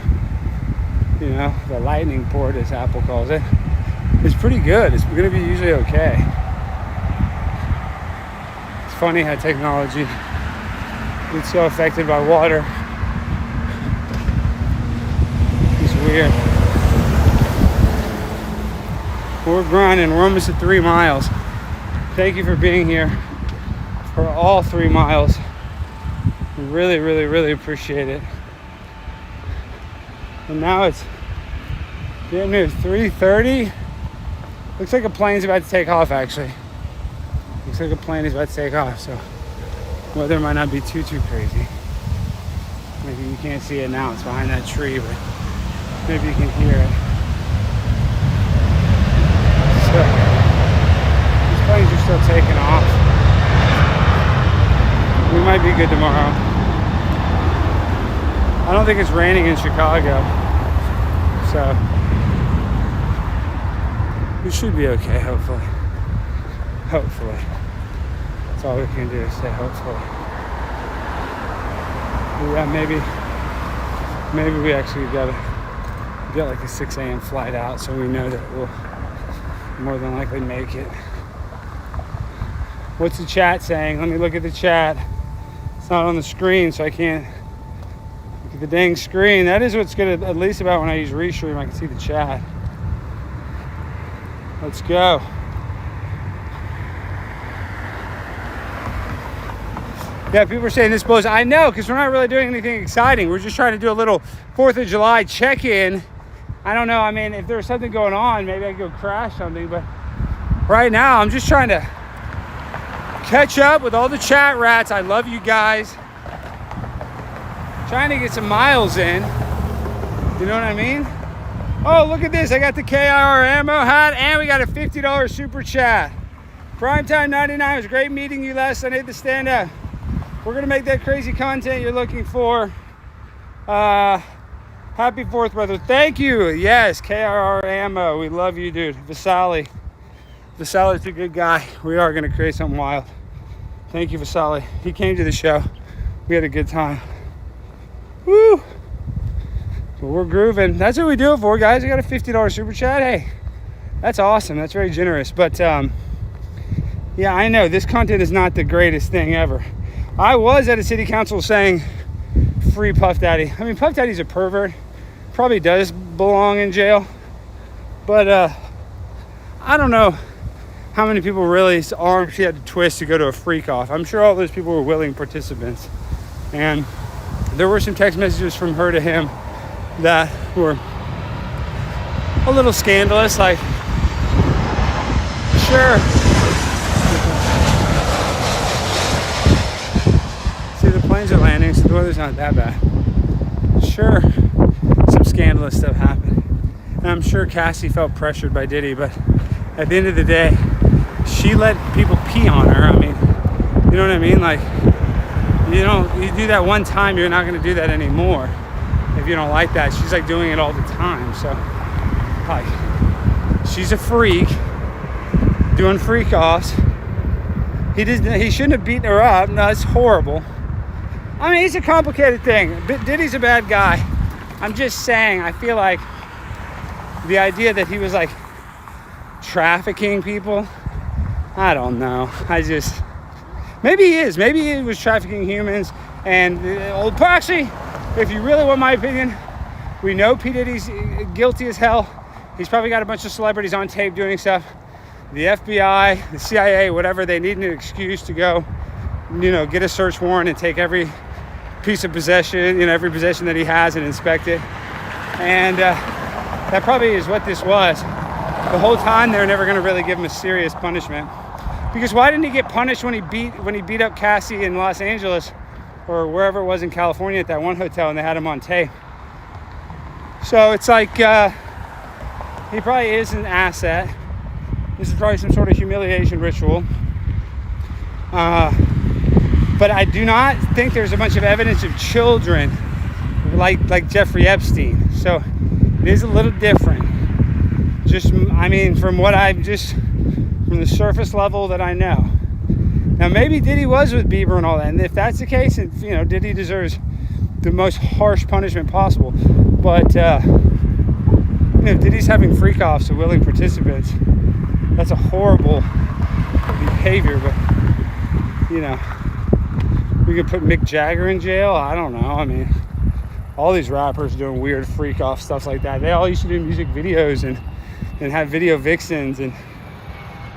you know, the lightning port as Apple calls it, it's pretty good. It's going to be usually okay. It's funny how technology gets so affected by water. It's weird. We're grinding. We're almost at 3 miles. Thank you for being here for all 3 miles. We really, really, really appreciate it. And now it's getting near 3:30. Looks like a plane's about to take off, actually. Looks like a plane is about to take off, so weather might not be too crazy. Maybe you can't see it now. It's behind that tree, but maybe you can hear it. These planes are still taking off. We might be good tomorrow. I don't think it's raining in Chicago, so we should be okay, hopefully. Hopefully. That's all we can do is say hopefully. But yeah, maybe we actually got like a 6 a.m. flight out, so we know that we'll more than likely make it. What's the chat saying? Let me look at the chat. It's not on the screen, so I can't look at the dang screen. That is what's good at least about when I use Restream. I can see the chat. Let's go. Yeah, people are saying this blows. I know, because we're not really doing anything exciting. We're just trying to do a little 4th of July check-in. I don't know. I mean, if there's something going on, maybe I could go crash something. But right now, I'm just trying to catch up with all the chat rats. I love you guys. Trying to get some miles in. You know what I mean? Oh, look at this. I got the KIR ammo hat, and we got a $50 super chat. Primetime 99. It was great meeting you last Sunday at the stand-up. We're going to make that crazy content you're looking for. Happy 4th, brother. Thank you. Yes, KIR ammo. We love you, dude. Vasali. Vasali's a good guy. We are going to create something wild. Thank you, Vasali. He came to the show. We had a good time. Woo! But we're grooving. That's what we do it for, guys. We got a $50 super chat. Hey, that's awesome. That's very generous. But, yeah, I know. This content is not the greatest thing ever. I was at a city council saying free Puff Daddy. I mean, Puff Daddy's a pervert. Probably does belong in jail. But, I don't know how many people really armed she had to twist to go to a freak off. I'm sure all those people were willing participants. And there were some text messages from her to him that were a little scandalous, like, sure. See, the planes are landing, so the weather's not that bad. Sure, some scandalous stuff happened. And I'm sure Cassie felt pressured by Diddy, but at the end of the day, she let people pee on her. I mean, you know what I mean? Like, you do that one time, you're not going to do that anymore if you don't like that. She's like doing it all the time. So, like, she's a freak doing freak offs. He shouldn't have beaten her up. No, it's horrible. I mean, it's a complicated thing. Diddy's a bad guy. I'm just saying, I feel like the idea that he was like trafficking people, I don't know. Maybe he is. Maybe he was trafficking humans. And old Proxy, if you really want my opinion, we know P. Diddy's guilty as hell. He's probably got a bunch of celebrities on tape doing stuff. The FBI, the CIA, whatever, they need an excuse to go, get a search warrant and take every piece of possession, every possession that he has and inspect it. And that probably is what this was. The whole time they're never going to really give him a serious punishment. Because why didn't he get punished when he beat up Cassie in Los Angeles or wherever it was in California at that one hotel and they had him on tape? So it's like he probably is an asset. This is probably some sort of humiliation ritual. But I do not think there's a bunch of evidence of children like Jeffrey Epstein. So it is a little different. From the surface level that I know. Now, maybe Diddy was with Bieber and all that. And if that's the case, and Diddy deserves the most harsh punishment possible. But, if Diddy's having freak-offs of willing participants, that's a horrible behavior. But, we could put Mick Jagger in jail. I don't know. I mean, all these rappers doing weird freak-off stuff like that. They all used to do music videos and have video vixens. And,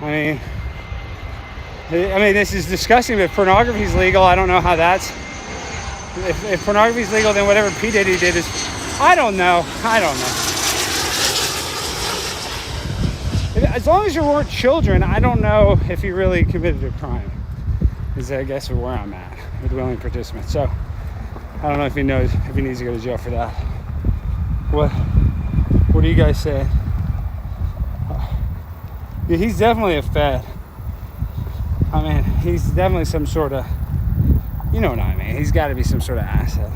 I mean, this is disgusting. If pornography's legal, I don't know how that's... If pornography's legal, then whatever P. Diddy did is... I don't know. As long as you weren't children, I don't know if he really committed a crime. Is I guess where I'm at with willing participants. So I don't know if he knows if he needs to go to jail for that. What do you guys say? Yeah, he's definitely a fed. I mean, he's definitely some sort of, you know what I mean? He's got to be some sort of asset.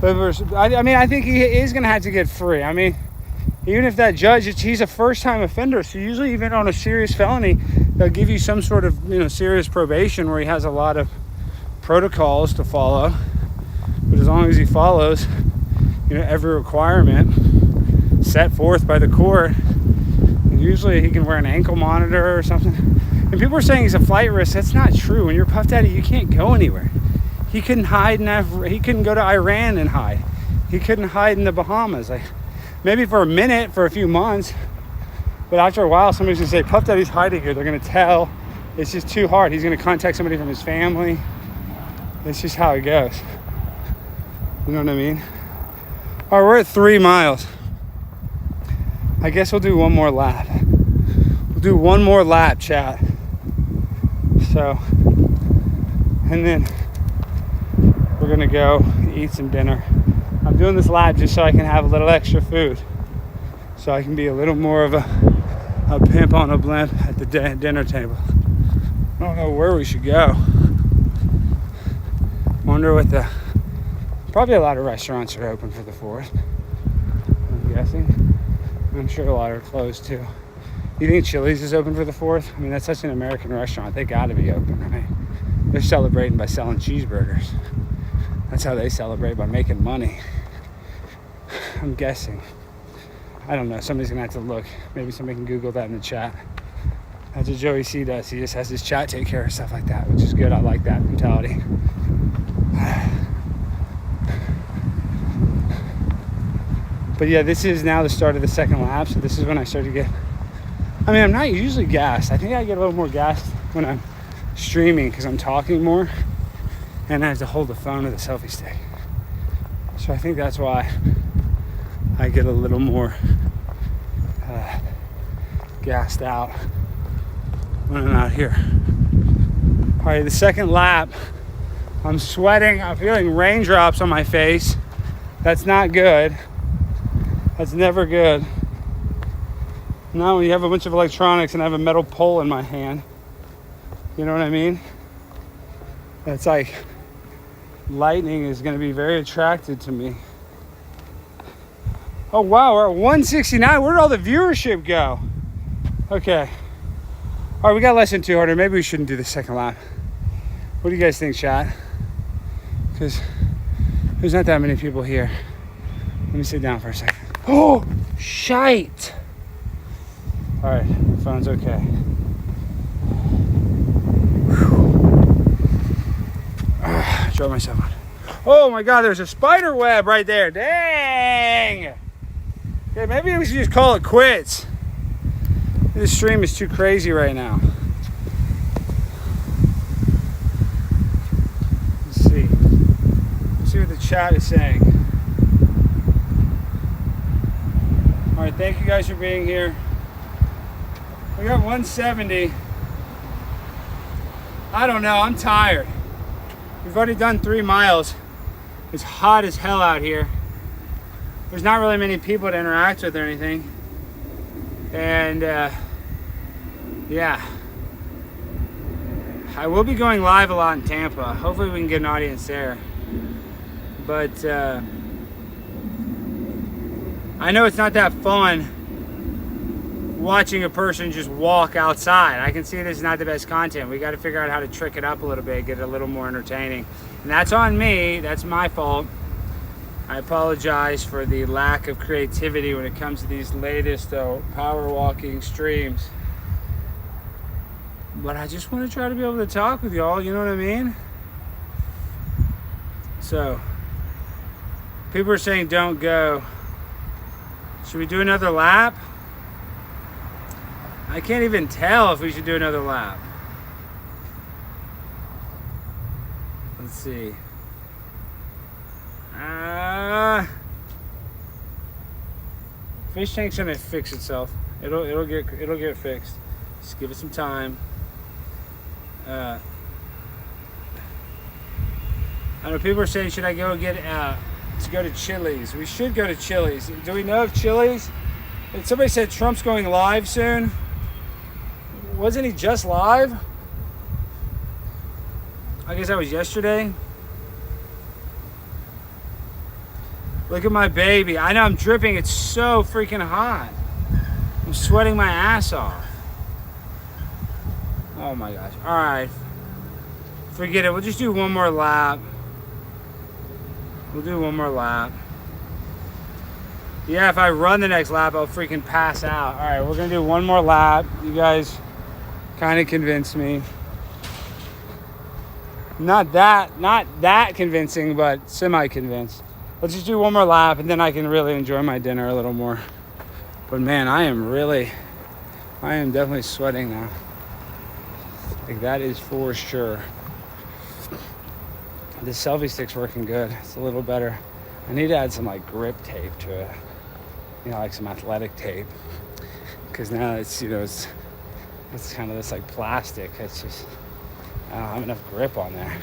But I think he is going to have to get free. I mean, even if that judge, he's a first-time offender, so usually even on a serious felony, they'll give you some sort of, serious probation where he has a lot of protocols to follow. But as long as he follows, every requirement set forth by the court, usually he can wear an ankle monitor or something. And people are saying he's a flight risk. That's not true. When you're Puff Daddy, you can't go anywhere. He couldn't hide he couldn't go to Iran and hide. He couldn't hide in the Bahamas. Maybe for a minute, for a few months. But after a while, somebody's going to say, Puff Daddy's hiding here. They're going to tell. It's just too hard. He's going to contact somebody from his family. It's just how it goes. You know what I mean? All right, we're at 3 miles. I guess we'll do one more lap. We'll do one more lap, chat. So, and then we're going to go eat some dinner. I'm doing this lap just so I can have a little extra food. So I can be a little more of a pimp on a blimp at the dinner table. I don't know where we should go. Wonder what probably a lot of restaurants are open for the 4th. I'm guessing. I'm sure a lot are closed too. You think Chili's is open for the 4th? I mean, that's such an American restaurant. They gotta be open, right? They're celebrating by selling cheeseburgers. That's how they celebrate, by making money. I'm guessing. I don't know. Somebody's going to have to look. Maybe somebody can Google that in the chat. That's what Joey C does. He just has his chat take care of stuff like that, which is good. I like that mentality. But yeah, this is now the start of the second lap, so this is when I start to get, I mean, I'm not usually gassed. I think I get a little more gassed when I'm streaming because I'm talking more and I have to hold the phone with a selfie stick. So I think that's why I get a little more gassed out when I'm out here. All right, the second lap, I'm sweating. I'm feeling raindrops on my face. That's not good. That's never good. Now when you have a bunch of electronics and I have a metal pole in my hand, you know what I mean? That's like, lightning is going to be very attracted to me. Oh wow, we're at 169. Where did all the viewership go? Okay. All right, we got less than 200. Maybe we shouldn't do the second lap. What do you guys think, chat? Because there's not that many people here. Let me sit down for a second. Oh, shite. All right, the phone's okay. Drove myself on. Oh my God, there's a spider web right there. Dang. Okay, maybe we should just call it quits. This stream is too crazy right now. Let's see. Let's see what the chat is saying. All right, thank you guys for being here. We got 170. I don't know, I'm tired. We've already done 3 miles. It's hot as hell out here. There's not really many people to interact with or anything. And yeah. I will be going live a lot in Tampa. Hopefully we can get an audience there. But I know it's not that fun watching a person just walk outside. I can see this is not the best content. We got to figure out how to trick it up a little bit, get it a little more entertaining. And that's on me. That's my fault. I apologize for the lack of creativity when it comes to these latest power walking streams. But I just want to try to be able to talk with y'all, you know what I mean? So, people are saying don't go. Should we do another lap? I can't even tell if we should do another lap. Let's see. Fish tank's gonna fix itself. It'll get fixed. Just give it some time. I know people are saying, should I go get to go to Chili's? We should go to Chili's. Do we know of Chili's? Somebody said Trump's going live soon. Wasn't he just live? I guess that was yesterday. Look at my baby. I know I'm dripping. It's so freaking hot. I'm sweating my ass off. Oh my gosh. All right. Forget it. We'll just do one more lap. We'll do one more lap. Yeah, if I run the next lap, I'll freaking pass out. All right, we're going to do one more lap. You guys kind of convinced me. Not that convincing, but semi-convinced. Let's just do one more lap, and then I can really enjoy my dinner a little more. But man, I am definitely sweating now. Like, that is for sure. This selfie stick's working good. It's a little better. I need to add some like grip tape to it. You know, like some athletic tape. Because now it's, you know, it's kind of this like plastic. It's just, I don't have enough grip on there.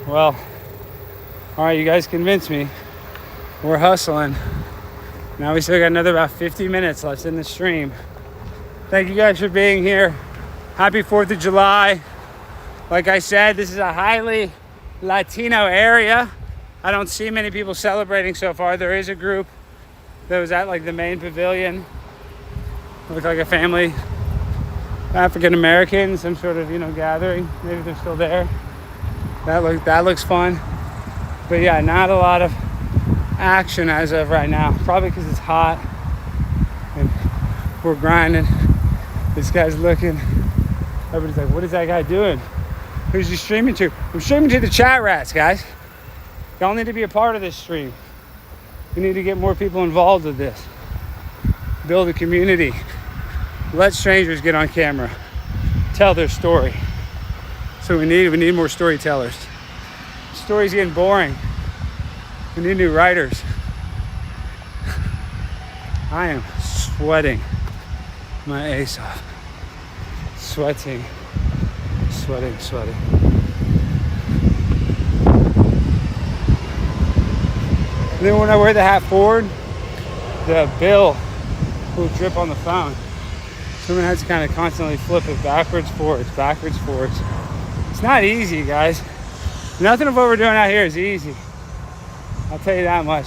Well, all right, you guys convinced me. We're hustling. Now we still got another about 50 minutes left in the stream. Thank you guys for being here. Happy 4th of July. Like I said, this is a highly Latino area. I don't see many people celebrating so far. There is a group that was at like the main pavilion. It looked like a family, African American, some sort of, you know, gathering. Maybe they're still there. That looks fun. But yeah, not a lot of action as of right now. Probably because it's hot and we're grinding. This guy's looking. Everybody's like, what is that guy doing? Who's he streaming to? I'm streaming to the chat rats, guys. Y'all need to be a part of this stream. We need to get more people involved with this. Build a community. Let strangers get on camera. Tell their story. So we need more storytellers. Stories getting boring. We need new writers. I am sweating my ace off. Sweating. And then when I wear the hat forward, the bill will drip on the phone. So I'm gonna have to kind of constantly flip it backwards, forwards. It's not easy, guys. Nothing of what we're doing out here is easy. I'll tell you that much.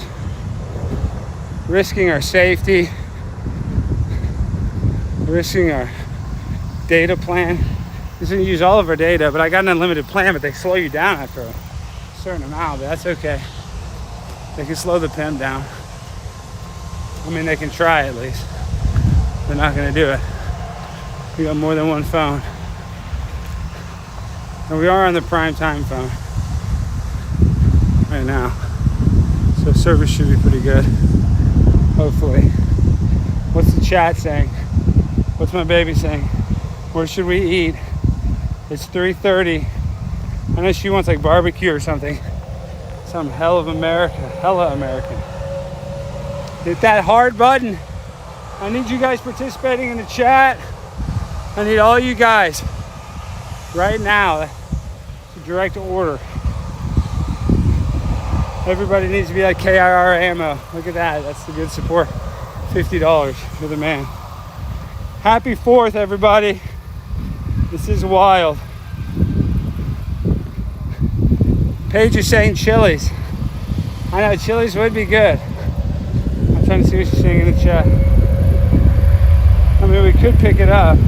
Risking our safety, risking our data plan. Just gonna use all of our data, but I got an unlimited plan, but they slow you down after a certain amount, but that's okay. They can slow the pen down. I mean, they can try at least. They're not gonna do it. We got more than one phone. And we are on the prime time phone right now. So service should be pretty good, hopefully. What's the chat saying? What's my baby saying? Where should we eat? It's 3:30. I know she wants like barbecue or something. Some hella American. Hit that hard button. I need you guys participating in the chat. I need all you guys right now to direct order. Everybody needs to be like KIR ammo. Look at that. That's the good support. $50 for the man. Happy 4th, everybody. This is wild. Paige is saying Chili's. I know Chili's would be good. I'm trying to see what she's saying in the chat. I mean, we could pick it up.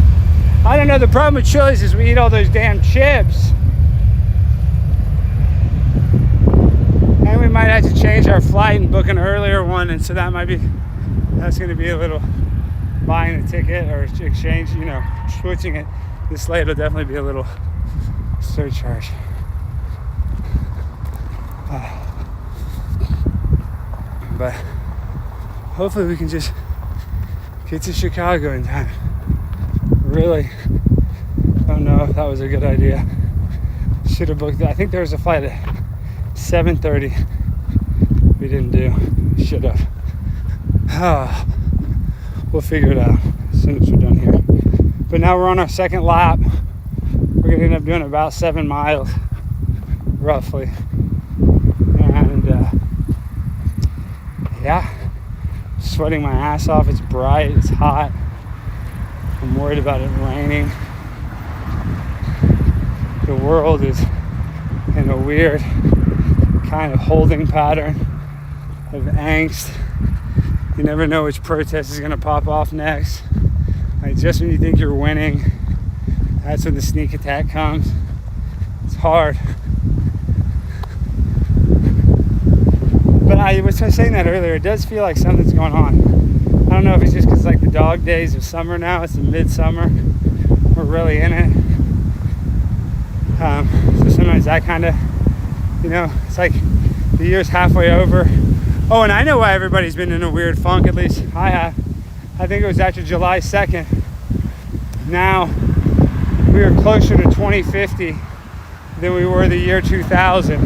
I don't know. The problem with Chili's is we eat all those damn chips. And we might have to change our flight and book an earlier one. And so that's going to be a little buying a ticket or exchange, switching it this late will definitely be a little surcharge. But hopefully we can just get to Chicago in time. Really don't know if that was a good idea. Should have booked that. I think there was a flight at 7:30. We didn't do. Should have. We'll figure it out as soon as we're done here. But now we're on our second lap. We're gonna end up doing about 7 miles, roughly. And yeah, sweating my ass off. It's bright, it's hot. I'm worried about it raining. The world is in a weird kind of holding pattern of angst. You never know which protest is gonna pop off next. Like just when you think you're winning, that's when the sneak attack comes. It's hard. But I was saying that earlier, it does feel like something's going on. I don't know if it's just because like the dog days of summer now, it's the midsummer. We're really in it. So sometimes that kind of, it's like the year's halfway over. Oh, and I know why everybody's been in a weird funk, at least I have. I think it was after July 2nd. Now, we are closer to 2050 than we were the year 2000,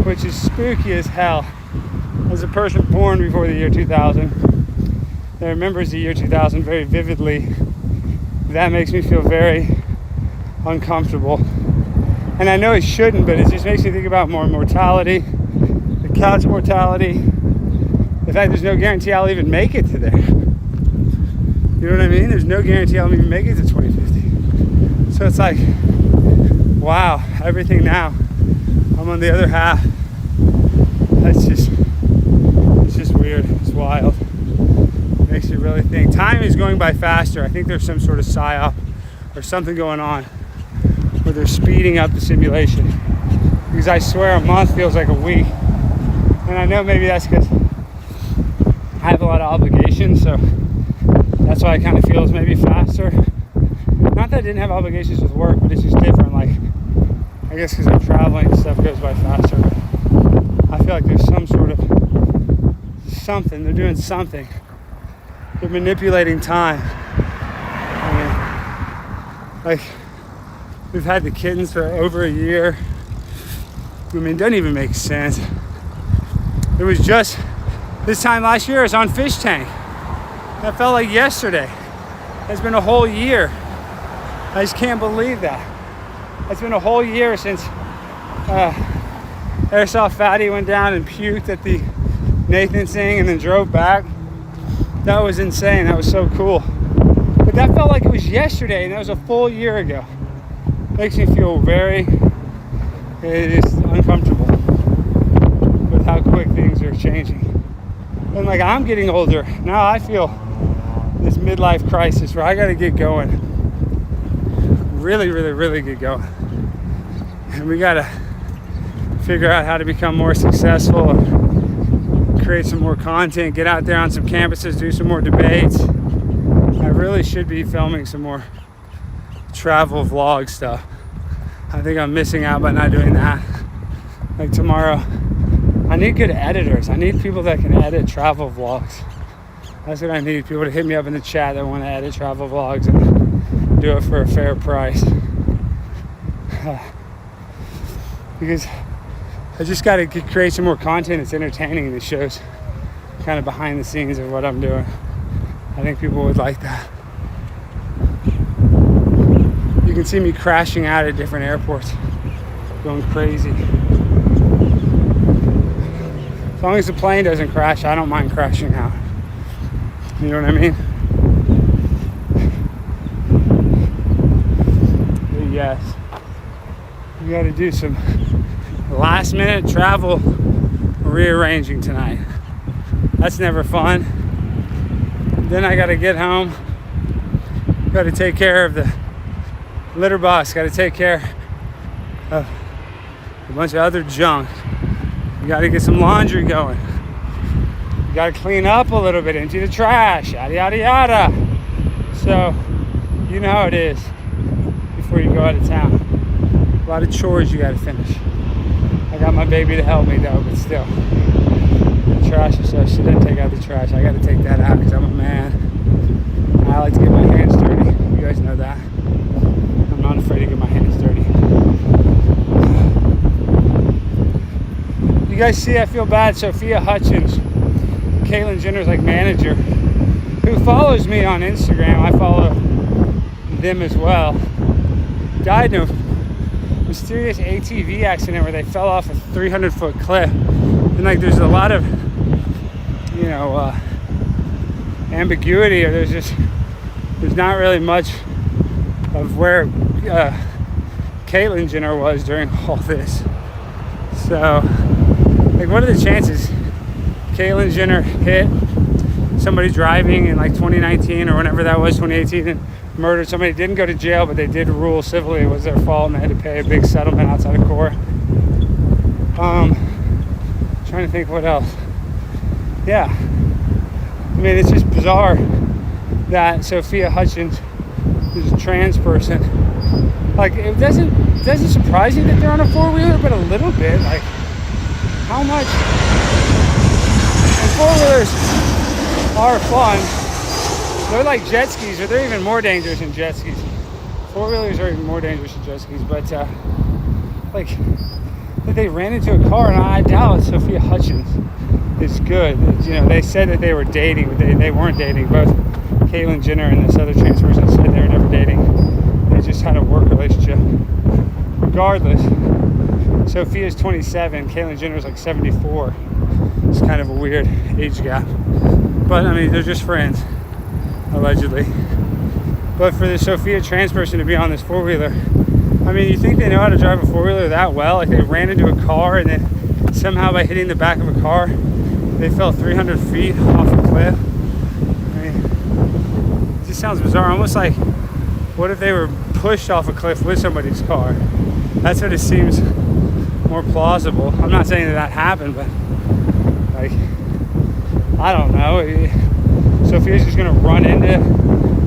which is spooky as hell. As a person born before the year 2000, that remembers the year 2000 very vividly, that makes me feel very uncomfortable. And I know it shouldn't, but it just makes me think about more mortality, the couch mortality, the fact there's no guarantee I'll even make it to there. You know what I mean? There's no guarantee I'll even make it to 2050. So it's like, wow, everything now. I'm on the other half. It's just weird. It's wild. It makes you really think. Time is going by faster. I think there's some sort of psyop or something going on where they're speeding up the simulation. Because I swear a month feels like a week. And I know maybe that's because I have a lot of obligations, so that's why it kind of feels maybe faster. Not that I didn't have obligations with work, but it's just different. Like, I guess because I'm traveling, stuff goes by faster. I feel like there's some sort of something. They're doing something. They're manipulating time. I mean, like, we've had the kittens for over a year. I mean, it doesn't even make sense. It was just this time last year, I was on Fish Tank. That felt like yesterday. It's been a whole year. I just can't believe that. It's been a whole year since Airsoft Fatty went down and puked at the Nathan thing and then drove back. That was insane. That was so cool. But that felt like it was yesterday, and that was a full year ago. Makes me feel it is uncomfortable with how quick things are changing. And like, I'm getting older. Now I feel this midlife crisis where I gotta get going. Really, really, really get going. And we gotta figure out how to become more successful and create some more content, get out there on some campuses, do some more debates. I really should be filming some more travel vlog stuff. I think I'm missing out by not doing that. Like tomorrow, I need good editors. I need people that can edit travel vlogs. That's what I need. People to hit me up in the chat that want to edit travel vlogs and do it for a fair price. Because I just got to create some more content that's entertaining that shows kind of behind the scenes of what I'm doing. I think people would like that. You can see me crashing out at different airports, going crazy. As long as the plane doesn't crash, I don't mind crashing out. You know what I mean? But yes, we got to do some last minute travel rearranging tonight. That's never fun. Then I got to get home. Got to take care of the litter box. Got to take care of a bunch of other junk. You got to get some laundry going. You got to clean up a little bit, empty the trash, yada yada yada. So you know how it is before you go out of town. A lot of chores you got to finish. I got my baby to help me though, but still. The trash is so she didn't take out the trash. I got to take that out because I'm a man. I like to get my hands dirty. You guys know that. I'm not afraid to get my hands dirty. You guys see, I feel bad. Sophia Hutchins, Caitlyn Jenner's like manager, who follows me on Instagram. I follow them as well. Died in a mysterious ATV accident where they fell off a 300-foot cliff. And like, there's a lot of, ambiguity, or there's not really much of where Caitlyn Jenner was during all this. So, like, what are the chances Caitlyn Jenner hit somebody driving in like 2019 or whenever that was, 2018, and murdered somebody, didn't go to jail, but they did rule civilly it was their fault and they had to pay a big settlement outside of court. Trying to think what else. Yeah. I mean, it's just bizarre that Sophia Hutchins is a trans person. Like, it doesn't surprise you that they're on a four-wheeler, but a little bit. Like, how much? And four-wheelers are fun. They're like jet skis, or they're even more dangerous than jet skis. Four-wheelers are even more dangerous than jet skis, but like, they ran into a car, and I doubt Sophia Hutchins is good. They said that they were dating, but they weren't dating. Both Caitlyn Jenner and this other trans person said they were never dating. They just had a work relationship. Regardless, Sophia's 27, Caitlyn Jenner's like 74. It's kind of a weird age gap. But I mean, they're just friends, allegedly. But for the Sophia trans person to be on this four-wheeler, I mean, you think they know how to drive a four-wheeler that well? Like, they ran into a car, and then somehow by hitting the back of a car, they fell 300 feet off a cliff. I mean, it just sounds bizarre. Almost like, what if they were pushed off a cliff with somebody's car? That's what it seems more plausible. I'm not saying that happened, but like, I don't know. Sophia's just gonna run into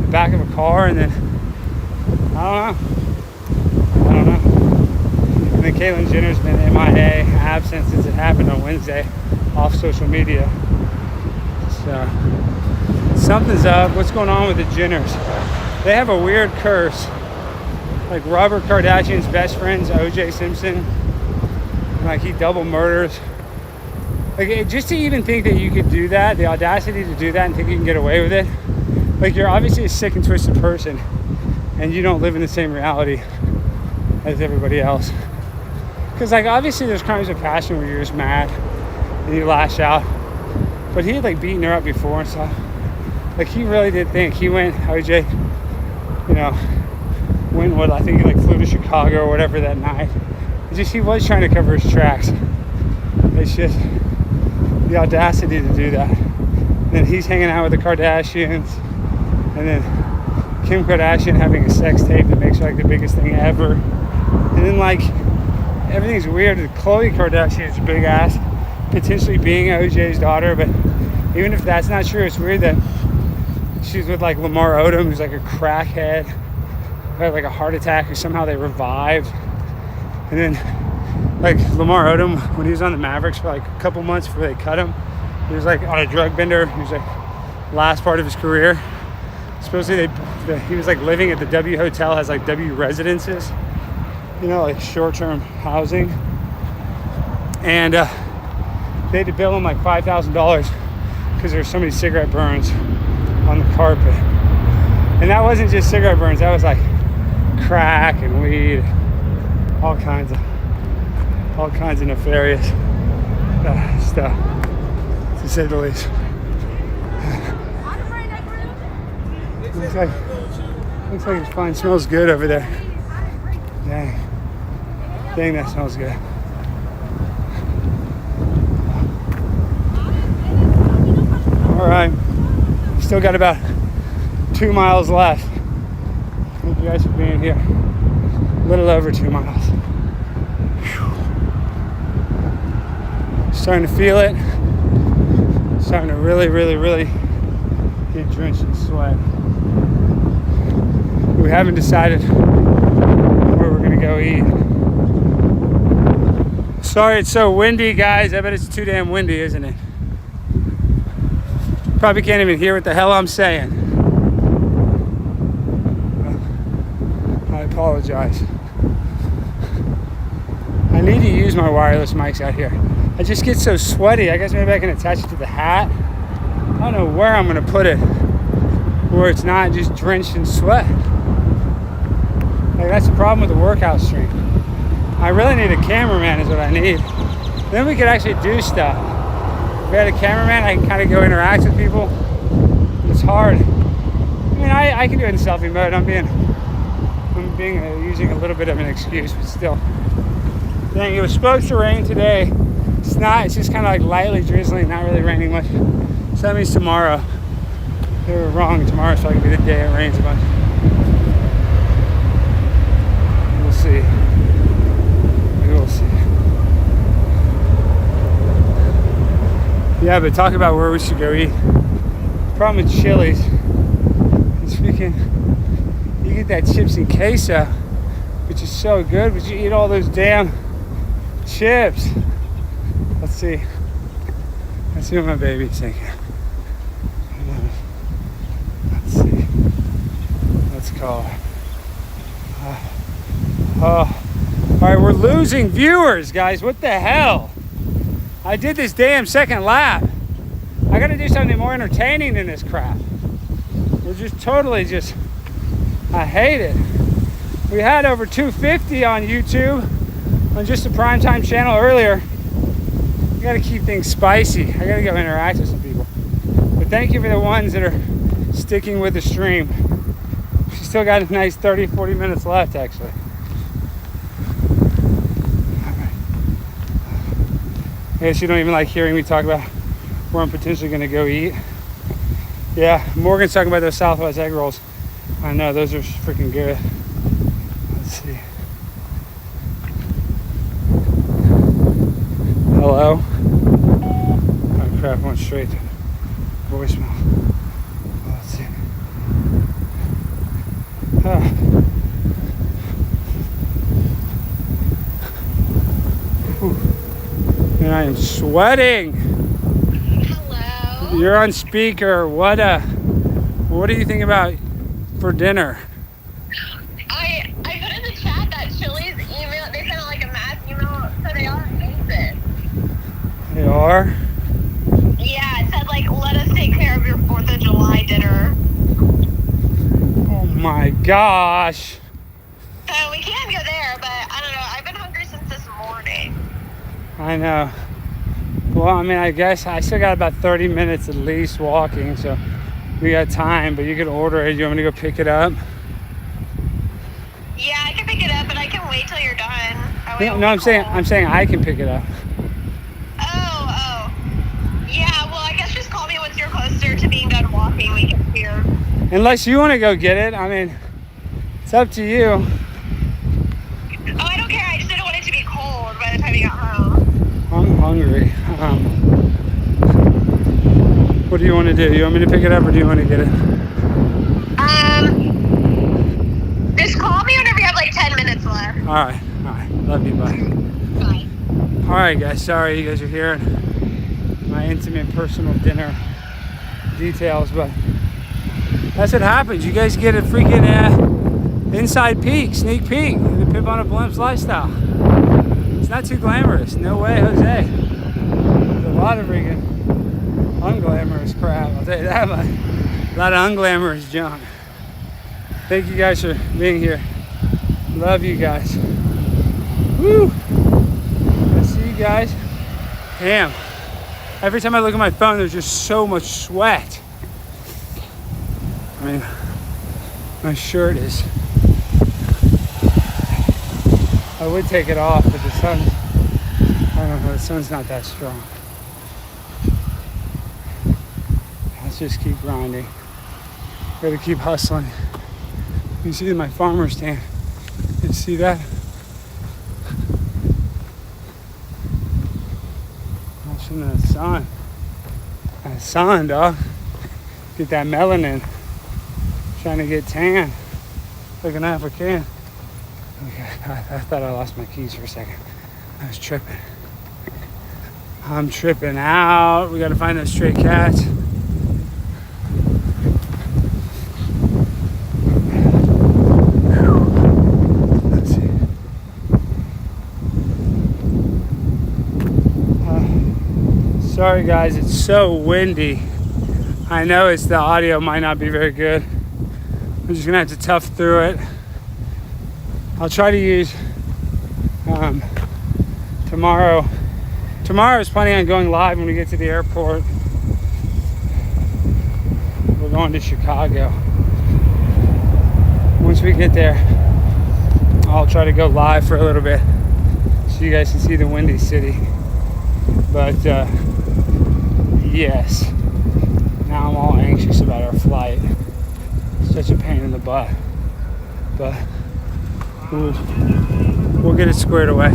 the back of a car, and then I don't know. And then Caitlyn Jenner's been MIA, absent since it happened on Wednesday, off social media. So something's up. What's going on with the Jenners? They have a weird curse. Like Robert Kardashian's best friend's O.J. Simpson. Like he double murders. Like just to even think that you could do that, the audacity to do that and think you can get away with it. Like you're obviously a sick and twisted person and you don't live in the same reality as everybody else. Because like obviously there's crimes of passion where you're just mad and you lash out. But he had like beaten her up before and stuff. Like he really did think. He went, OJ, you know, went what I think he like flew to Chicago or whatever that night. It's just he was trying to cover his tracks. It's just the audacity to do that. And then he's hanging out with the Kardashians. And then Kim Kardashian having a sex tape that makes her like the biggest thing ever. And then like everything's weird. Khloe Kardashian's a big ass, potentially being OJ's daughter, but even if that's not true, it's weird that she's with like Lamar Odom, who's like a crackhead, who had like a heart attack, who somehow they revived. And then like Lamar Odom, when he was on the Mavericks for like a couple months before they cut him, he was like on a drug bender. He was like last part of his career. Supposedly he was like living at the W Hotel, has like W residences, you know, like short-term housing. And they had to bill him like $5,000 because there were so many cigarette burns on the carpet. And that wasn't just cigarette burns, that was like crack and weed, all kinds of nefarious stuff, to say the least. Looks like it's fine. Smells good over there. Dang, that smells good. All right, still got about 2 miles left. Thank you guys for being here. A little over 2 miles. Whew. Starting to feel it. Starting to really get drenched in sweat. We haven't decided where we're gonna go eat. Sorry it's so windy, guys. I bet it's too damn windy, isn't it? Probably can't even hear what the hell I'm saying. I apologize. I need to use my wireless mics out here. I just get so sweaty. I guess maybe I can attach it to the hat. I don't know where I'm gonna put it where it's not just drenched in sweat. Like that's the problem with the workout stream. I really need a cameraman is what I need. Then we could actually do stuff. If we had a cameraman, I can kind of go interact with people. It's hard. I mean, I can do it in selfie mode. I'm using a little bit of an excuse, but still. Dang, it was supposed to rain today. It's not. It's just kind of like lightly drizzling, not really raining much. So that means tomorrow. They were wrong. Tomorrow's probably gonna be the day it rains a bunch. We'll see. We will see. Yeah, but talk about where we should go eat. Problem with Chili's is freaking, you get that chips and queso, which is so good, but you eat all those damn chips. Let's see. Let's see what my baby's thinking. Let's see. Let's call her. All right, we're losing viewers, guys. What the hell? I did this damn second lap. I gotta do something more entertaining than this crap. We're just totally I hate it. We had over 250 on YouTube on just the primetime channel earlier. I gotta keep things spicy. I gotta go interact with some people. But thank you for the ones that are sticking with the stream. We still got a nice 30, 40 minutes left, actually. I guess you don't even like hearing me talk about where I'm potentially going to go eat. Yeah, Morgan's talking about those Southwest egg rolls. I know, those are freaking good. Let's see. Hello? Oh crap, I went straight to voicemail. Let's see. And I am sweating. Hello. You're on speaker. What do you think about for dinner? I put in the chat that Chili's email, they sent out like a mass email, so they are against it. They are? Yeah, it said like, let us take care of your 4th of July dinner. Oh my gosh. So we can go there, but I don't know, I've been hungry since this morning. I know. Well, I mean, I guess I still got about 30 minutes at least walking, so we got time, but you can order it. You want me to go pick it up? Yeah, I can pick it up, but I can wait till you're done. No, I'm saying I can pick it up. Oh. Yeah, well, I guess just call me once you're closer to being done walking. We can hear. Unless you want to go get it. I mean, it's up to you. Oh, I don't care. I just didn't want it to be cold by the time you got home. I'm hungry. What do you want to do? You want me to pick it up or do you want to get it? Just call me whenever you have like 10 minutes left. All right. Love you, bye. Bye. All right, guys. Sorry you guys are hearing my intimate personal dinner details, but that's what happens. You guys get a freaking inside peek, sneak peek of the Pip on a Blimp's lifestyle. It's not too glamorous. No way, Jose. There's a lot of freaking unglamorous crap. I'll tell you that much. A lot of unglamorous junk. Thank you guys for being here. Love you guys. Woo! I'll see you guys. Damn. Every time I look at my phone, there's just so much sweat. I mean, my shirt is... I would take it off, but the sun... I don't know, the sun's not that strong. Let's just keep grinding. Gotta keep hustling. You see my farmer stand. You see that? Watching the sun. That sun, dog. Get that melanin. Trying to get tan. Like an African. Okay, I thought I lost my keys for a second. I was tripping. I'm tripping out. We gotta find those stray cats. Let's see. Sorry guys, it's so windy. I know the audio might not be very good. I'm just gonna have to tough through it. I'll try to use tomorrow. Tomorrow is planning on going live when we get to the airport. We're going to Chicago. Once we get there, I'll try to go live for a little bit so you guys can see the windy city. But yes, now I'm all anxious about our flight. It's such a pain in the butt, but we'll get it squared away.